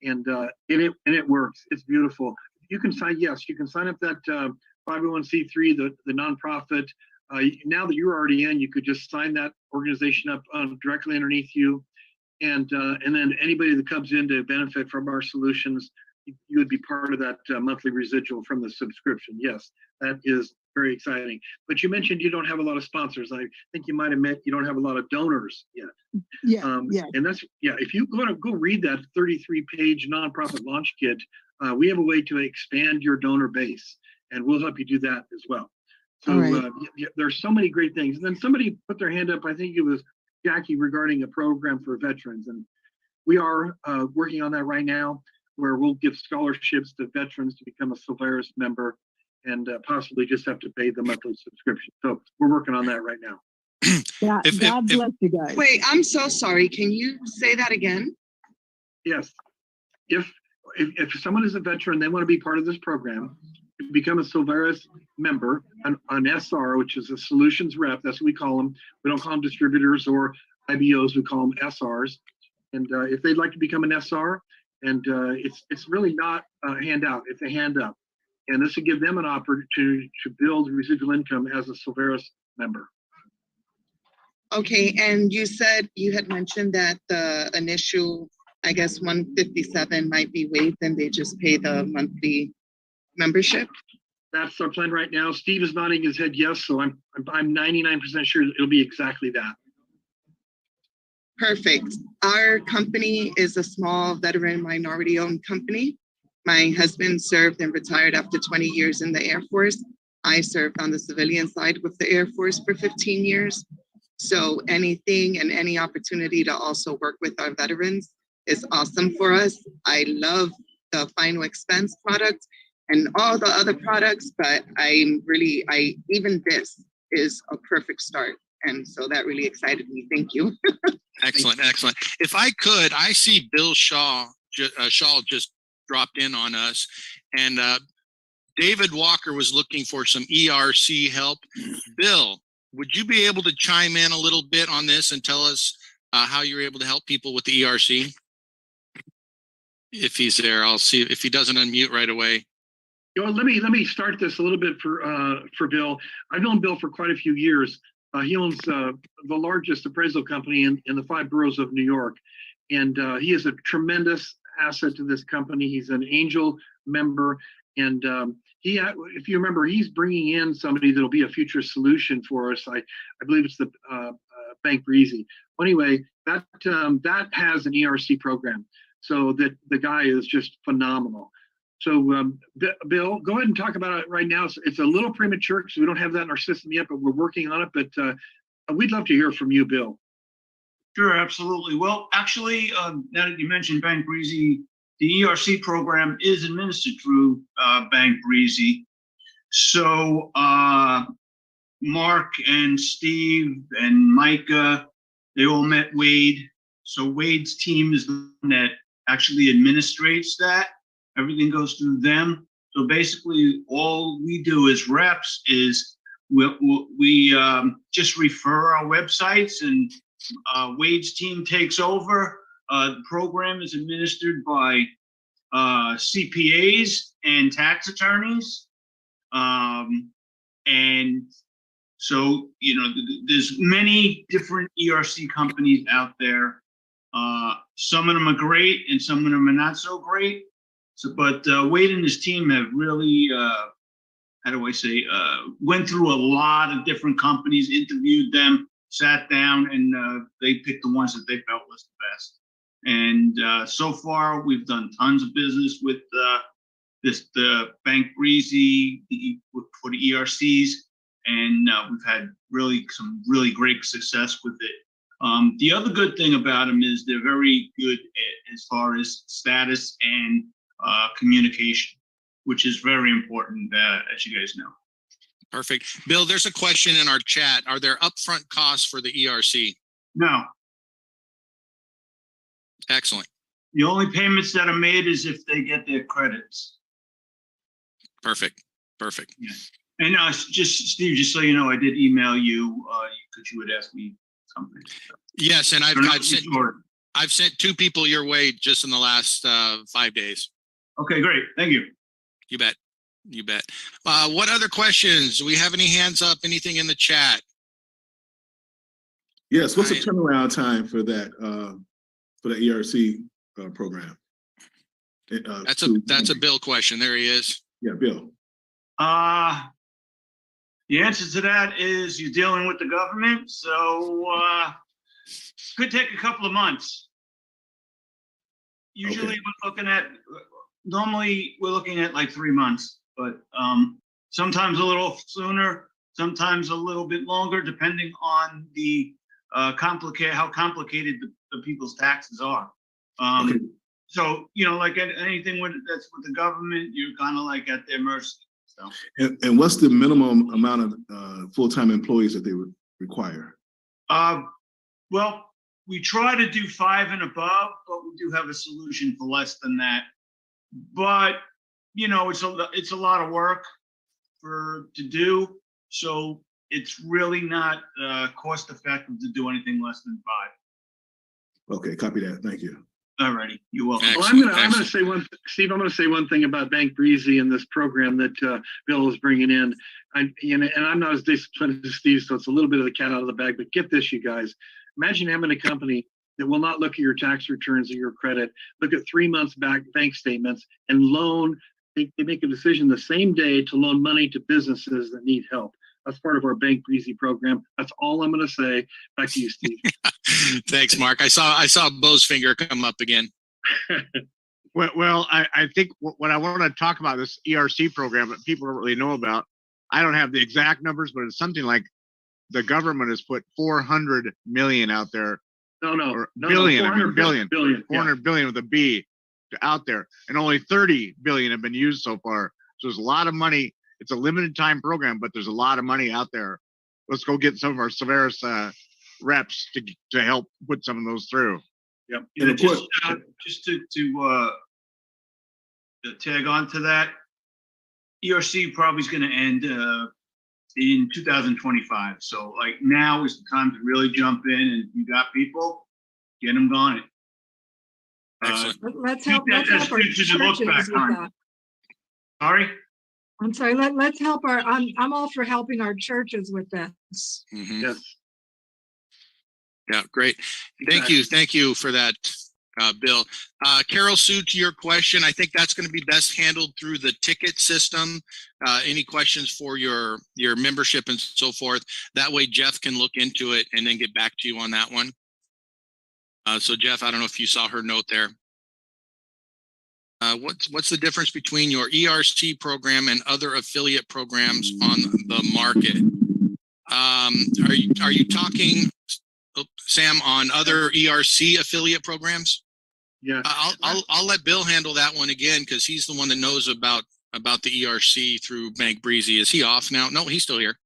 and it works. It's beautiful. You can sign up that 501c3, the nonprofit. Now that you're already in, you could just sign that organization up directly underneath you. And then anybody that comes in to benefit from our solutions, you would be part of that monthly residual from the subscription. Yes, that is very exciting. But you mentioned you don't have a lot of sponsors. I think you might have meant you don't have a lot of donors yet. Yeah. And that's, if you want to go read that 33-page nonprofit launch kit, we have a way to expand your donor base, and we'll help you do that as well. So right. There's so many great things. And then somebody put their hand up, I think it was Jackie, regarding a program for veterans. And we are working on that right now, where we'll give scholarships to veterans to become a Silveris member, and possibly just have to pay the monthly subscription. So we're working on that right now. God bless you guys. Wait, I'm so sorry. Can you say that again? Yes. If someone is a veteran, they want to be part of this program, become a Silveris member, an SR, which is a solutions rep. That's what we call them. We don't call them distributors or IBOs. We call them SRs. And if they'd like to become an SR, and it's really not a handout, it's a hand up. And this will give them an opportunity to build residual income as a Silveris member. Okay, and you had mentioned that the initial, I guess, 157 might be waived, and they just pay the monthly membership. That's our plan right now. Steve is nodding his head yes, so I'm 99% sure it'll be exactly that. Perfect. Our company is a small veteran minority-owned company. My husband served and retired after 20 years in the Air Force. I served on the civilian side with the Air Force for 15 years. So anything and any opportunity to also work with our veterans is awesome for us. I love the final expense product and all the other products, but even this is a perfect start. And so that really excited me. Thank you. Excellent, excellent. If I could, I see Bill Shaw just dropped in on us, and David Walker was looking for some ERC help. Bill, would you be able to chime in a little bit on this and tell us how you're able to help people with the ERC? If he's there, I'll see if he doesn't unmute right away. Let me start this a little bit for Bill. I've known Bill for quite a few years. He owns the largest appraisal company in the 5 boroughs of New York, and he is a tremendous asset to this company. He's an angel member, and if you remember, he's bringing in somebody that'll be a future solution for us. I believe it's the Bank Breezy. Anyway, that has an ERC program, so that the guy is just phenomenal. So, Bill, go ahead and talk about it right now. It's a little premature because we don't have that in our system yet, but we're working on it. But we'd love to hear from you, Bill. Sure, absolutely. Well, actually, now that you mentioned Bank Breezy, the ERC program is administered through Bank Breezy. So Mark and Steve and Micah, they all met Wade. So Wade's team is the one that actually administrates that. Everything goes through them. So basically, all we do as reps is we just refer our websites, and Wade's team takes over. The program is administered by CPAs and tax attorneys. And so, there's many different ERC companies out there. Some of them are great and some of them are not so great. So, but Wade and his team have really, went through a lot of different companies, interviewed them, sat down, and they picked the ones that they felt was the best. And so far, we've done tons of business with the Bank Breezy for the ERCs, and we've had some really great success with it. The other good thing about them is they're very good as far as status and communication, which is very important, as you guys know. Perfect. Bill, there's a question in our chat. Are there upfront costs for the ERC? No. Excellent. The only payments that are made is if they get their credits. Perfect. Perfect. Yeah. And Steve, just so you know, I did email you because you would ask me something. Yes, and I've sent 2 people your way just in the last 5 days. Okay, great. Thank you. You bet. You bet. What other questions? Do we have any hands up? Anything in the chat? Yes. What's the turnaround time for that ERC program? That's a Bill question. There he is. Yeah, Bill. The answer to that is you're dealing with the government, so could take a couple of months. Usually normally we're looking at like 3 months, but sometimes a little sooner, sometimes a little bit longer, depending on the how complicated the people's taxes are. So, like anything that's with the government, you're kind of like at their mercy. So. And what's the minimum amount of full-time employees that they would require? Well, we try to do 5 and above, but we do have a solution for less than that. But it's a lot of work to do, so it's really not cost effective to do anything less than 5. Okay, copy that. Thank you. All righty, you're welcome. Well, I'm going to say Steve. I'm going to say one thing about Bank Breezy and this program that Bill is bringing in. And I'm not as disciplined as Steve, so it's a little bit of the cat out of the bag. But get this, you guys. Imagine having a company that will not look at your tax returns or your credit, look at 3 months back bank statements, and loan. They make a decision the same day to loan money to businesses that need help. That's part of our Bank Breezy program. That's all I'm going to say. Back to you, Steve. Thanks, Mark. I saw Bo's finger come up again. Well, I think what I want to talk about this ERC program that people don't really know about I don't have the exact numbers, but it's something like the government has put 400 million out there, or billion, I mean, billion, 400 billion with a B out there, and only 30 billion have been used so far. So there's a lot of money. It's a limited time program, but there's a lot of money out there. Let's go get some of our Severus reps to help put some of those through. Yep. And of course- Just to tag on to that, ERC probably is going to end in 2025. So like now is the time to really jump in, and if you got people, get them going. Excellent. Let's keep help that as our future to look churches back with on. that. Sorry? I'm sorry, let's help I'm all for helping our churches with this. Mhm. Yes. Yeah, great. Thank you for that, Bill. Carol, Sue, to your question, I think that's going to be best handled through the ticket system. Any questions for your membership and so forth? That way Jeff can look into it and then get back to you on that one. So Jeff, I don't know if you saw her note there. What's the difference between your ERC program and other affiliate programs on the market? Are you talking, Sam, on other ERC affiliate programs? Yeah. I'll let Bill handle that one again, because he's the one that knows about the ERC through Bank Breezy. Is he off now? No, he's still here.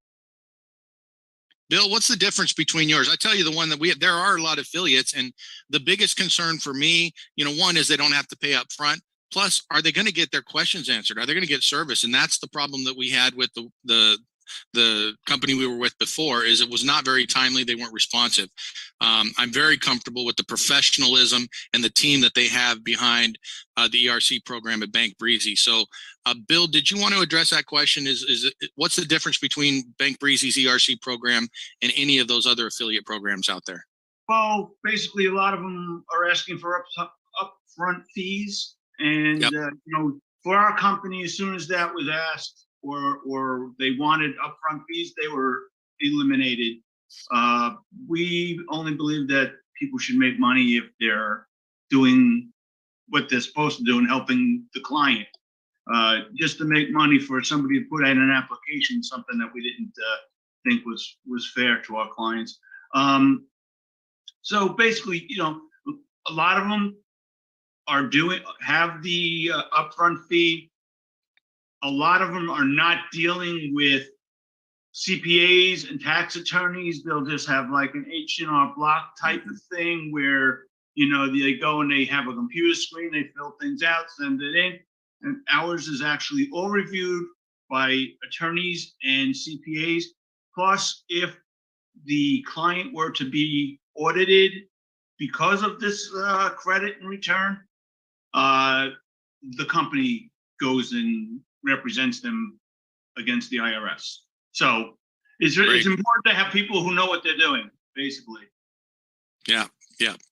Bill, what's the difference between yours? I tell you, the one that we have, there are a lot of affiliates, and the biggest concern for me, one is they don't have to pay up front. Plus, are they going to get their questions answered? Are they going to get service? And that's the problem that we had with the company we were with before, is it was not very timely. They weren't responsive. I'm very comfortable with the professionalism and the team that they have behind the ERC program at Bank Breezy. So, Bill, did you want to address that question? What's the difference between Bank Breezy's ERC program and any of those other affiliate programs out there? Well, basically, a lot of them are asking for upfront fees, and Yep. For our company, as soon as that was asked, or they wanted upfront fees, they were eliminated. We only believe that people should make money if they're doing what they're supposed to do and helping the client. Just to make money for somebody to put in an application, something that we didn't think was fair to our clients. So basically, a lot of them have the upfront fee. A lot of them are not dealing with CPAs and tax attorneys. They'll just have like an H&R Block type of thing where, they go and they have a computer screen, they fill things out, send it in. And ours is actually all reviewed by attorneys and CPAs. Plus, if the client were to be audited because of this credit and return, the company goes and represents them against the IRS. So it's important to have people who know what they're doing, basically. Yeah,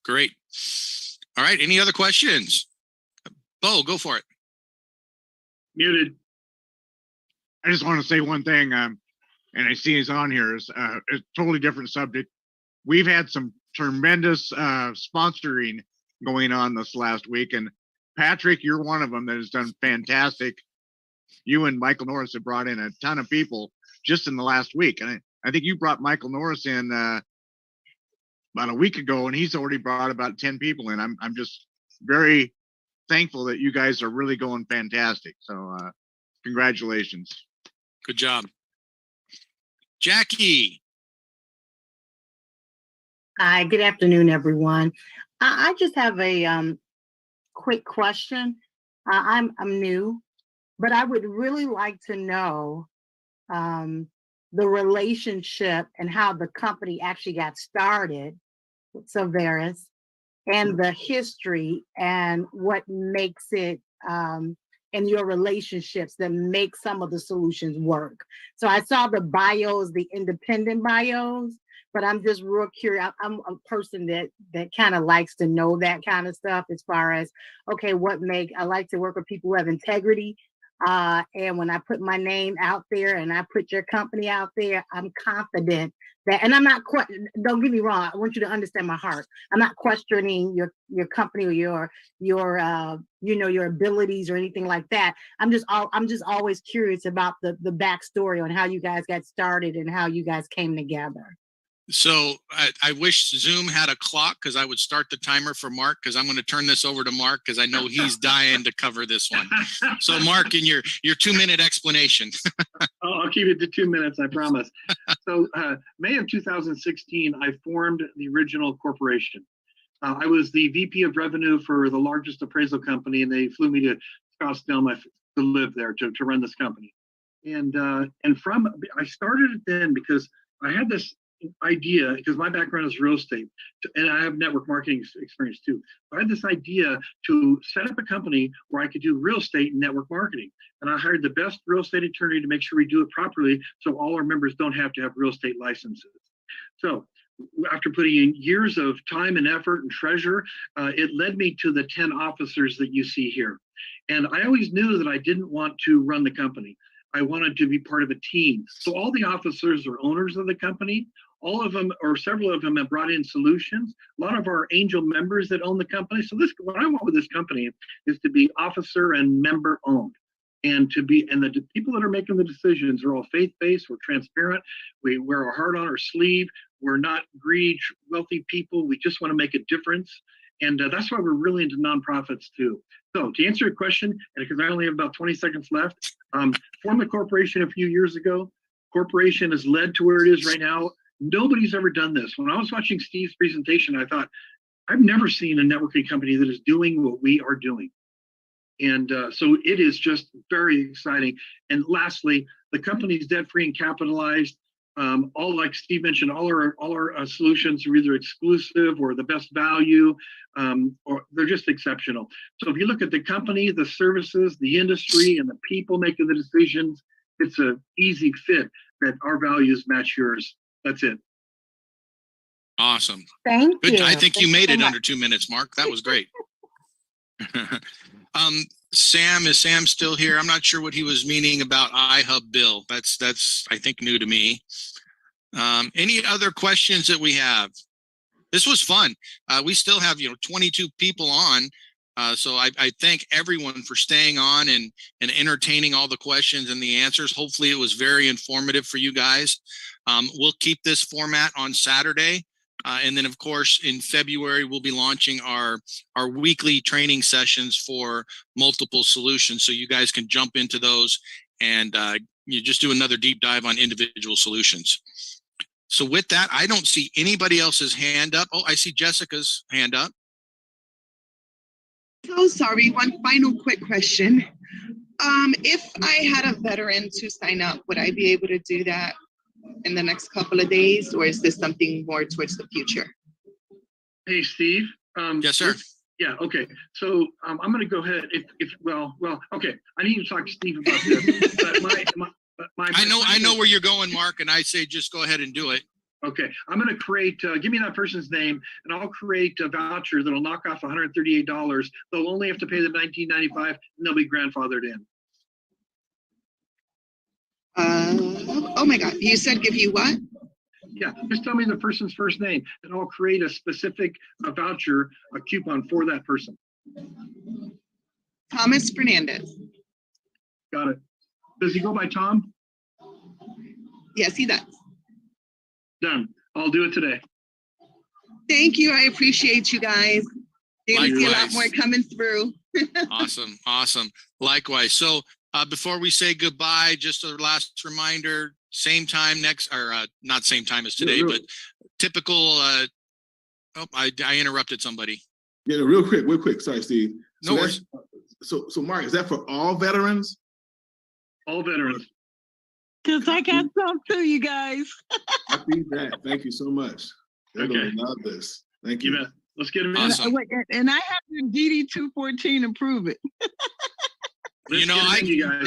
great. All right, any other questions? Bo, go for it. Muted. I just want to say one thing, and I see he's on here, is a totally different subject. We've had some tremendous sponsoring going on this last week, and Patrick, you're one of them that has done fantastic. You and Michael Norris have brought in a ton of people just in the last week, and I think you brought Michael Norris in about a week ago, and he's already brought about 10 people in. I'm just very thankful that you guys are really going fantastic. So congratulations. Good job. Jackie. Hi, good afternoon, everyone. I just have a quick question. I'm new, but I would really like to know the relationship and how the company actually got started with Severus, and the history and what makes it and your relationships that make some of the solutions work. So I saw the bios, the independent bios, but I'm just real curious. I'm a person that kind of likes to know that kind of stuff as far as, okay, I like to work with people who have integrity, And when I put my name out there and I put your company out there, I'm confident that, and I'm not, don't get me wrong, I want you to understand my heart. I'm not questioning your company or your your abilities or anything like that. I'm just always curious about the backstory on how you guys got started and how you guys came together. So I wish Zoom had a clock, because I would start the timer for Mark, because I'm going to turn this over to Mark, because I know he's dying to cover this one. So Mark, in your 2-minute explanation. I'll keep it to 2 minutes, I promise. So May of 2016, I formed the original corporation. I was the VP of revenue for the largest appraisal company, and they flew me to Scottsdale to live there to run this company. And I started it then because I had this idea, because my background is real estate and I have network marketing experience too. I had this idea to set up a company where I could do real estate and network marketing. And I hired the best real estate attorney to make sure we do it properly, so all our members don't have to have real estate licenses. So after putting in years of time and effort and treasure, it led me to the 10 officers that you see here. And I always knew that I didn't want to run the company. I wanted to be part of a team. So all the officers are owners of the company. All of them, or several of them, have brought in solutions. A lot of our angel members that own the company. So what I want with this company is to be officer and member owned, and the people that are making the decisions are all faith-based. We're transparent. We wear our heart on our sleeve. We're not greedy, wealthy people. We just want to make a difference. And that's why we're really into nonprofits too. So to answer your question, and because I only have about 20 seconds left, formed the corporation a few years ago. Corporation has led to where it is right now. Nobody's ever done this. When I was watching Steve's presentation, I thought, I've never seen a networking company that is doing what we are doing. And so it is just very exciting. And lastly, the company is debt-free and capitalized. All, like Steve mentioned, all our solutions are either exclusive or the best value, or they're just exceptional. So if you look at the company, the services, the industry, and the people making the decisions, it's an easy fit that our values match yours. That's it. Awesome. Thank Good. you. I think you Thank made so it much. under 2 minutes, Mark. That was great. Sam, is Sam still here? I'm not sure what he was meaning about iHub Bill. That's I think new to me. Any other questions that we have? This was fun. We still have 22 people on. So I thank everyone for staying on and entertaining all the questions and the answers. Hopefully it was very informative for you guys. We'll keep this format on Saturday. And then, of course, in February, we'll be launching our weekly training sessions for multiple solutions. So you guys can jump into those and you just do another deep dive on individual solutions. So with that, I don't see anybody else's hand up. Oh, I see Jessica's hand up. So sorry, one final quick question. If I had a veteran to sign up, would I be able to do that in the next couple of days, or is this something more towards the future? Hey, Steve. Yes, sir. Yeah. Okay. So I'm going to go ahead. Okay. I need to talk to Steve about this. But I know where you're going, Mark, and I say just go ahead and do it. Okay, I'm going to create, give me that person's name, and I'll create a voucher that'll knock off $138. They'll only have to pay the $19.95, and they'll be grandfathered in. Oh my God, you said give you what? Yeah, just tell me the person's first name, and I'll create a specific voucher, a coupon for that person. Thomas Fernandez. Got it. Does he go by Tom? Yes, he does. Done. I'll do it today. Thank you. I appreciate you guys. You're going to see a lot Likewise. more coming through. Awesome. Likewise. So before we say goodbye, just a last reminder, same time next, or not same time as today, but typical, I interrupted somebody. Yeah, real quick. Sorry, Steve. No worries. So Mark, is that for all veterans? All veterans. Because I got some too, you guys. I see that. Thank you so much. They're Okay. going to love this. Thank you. You bet. Let's get him in. Awesome. And I have the DD 214 to prove it. Let's get him in, you guys.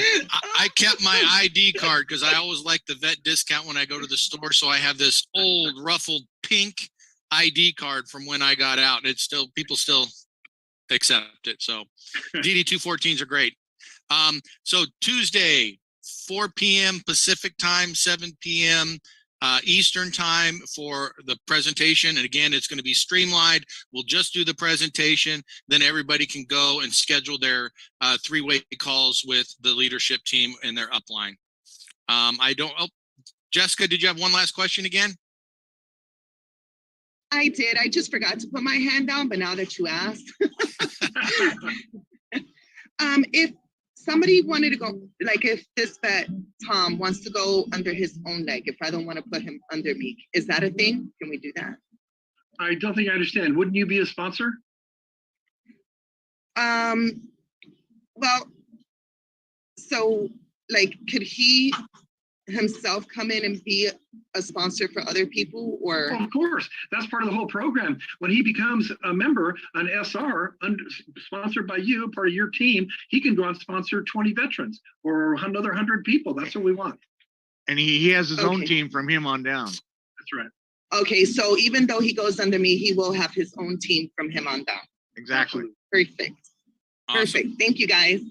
I kept my ID card because I always like the vet discount when I go to the store. So I have this old ruffled pink ID card from when I got out. And it's still, people still accept it. So DD 214s are great. So Tuesday, 4 p.m. Pacific time, 7 p.m. Eastern time for the presentation. And again, it's going to be streamlined. We'll just do the presentation. Then everybody can go and schedule their three-way calls with the leadership team and their upline. Jessica, did you have one last question again? I did. I just forgot to put my hand down, but now that you asked. If somebody wanted to go, like if this vet, Tom, wants to go under his own leg, if I don't want to put him under me, is that a thing? Can we do that? I don't think I understand. Wouldn't you be a sponsor? Well, so like, could he himself come in and be a sponsor for other people, or? Well, of course, that's part of the whole program. When he becomes a member, an SR, sponsored by you, part of your team, he can go and sponsor 20 veterans or another 100 people. That's what we want. And he has his own Okay. team from him on down. That's right. Okay, so even though he goes under me, he will have his own team from him on down. Exactly. Perfect. Awesome. Perfect. Thank you, guys.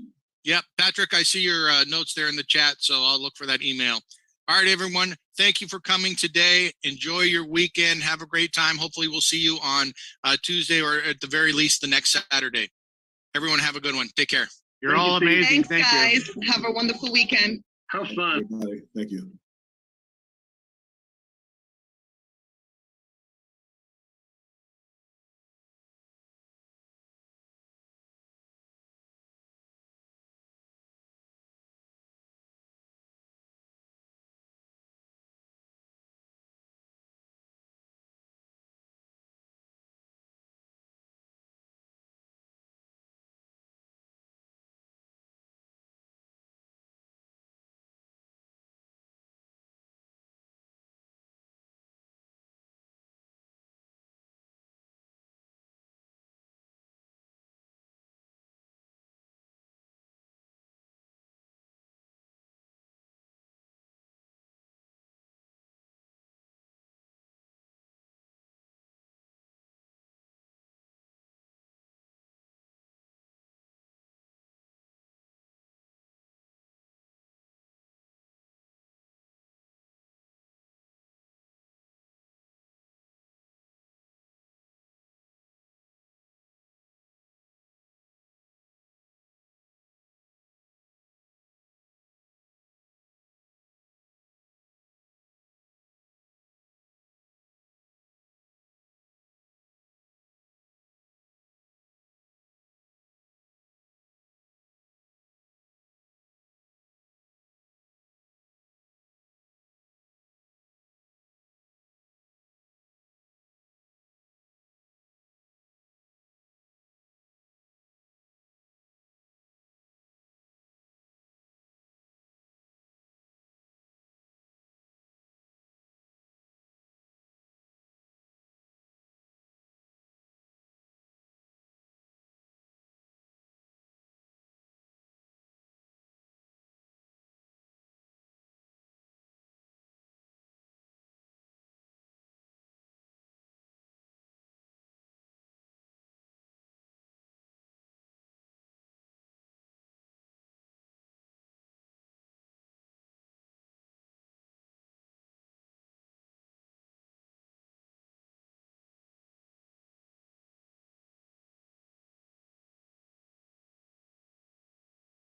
Yep, Patrick, I see your notes there in the chat, so I'll look for that email. All right, everyone, thank you for coming today. Enjoy your weekend. Have a great time. Hopefully we'll see you on Tuesday, or at the very least the next Saturday. Everyone have a good one. Take care. You're Thank all you, Steve. amazing. Thanks, Thank you. guys. Have a wonderful weekend. Have fun. Everybody, thank you.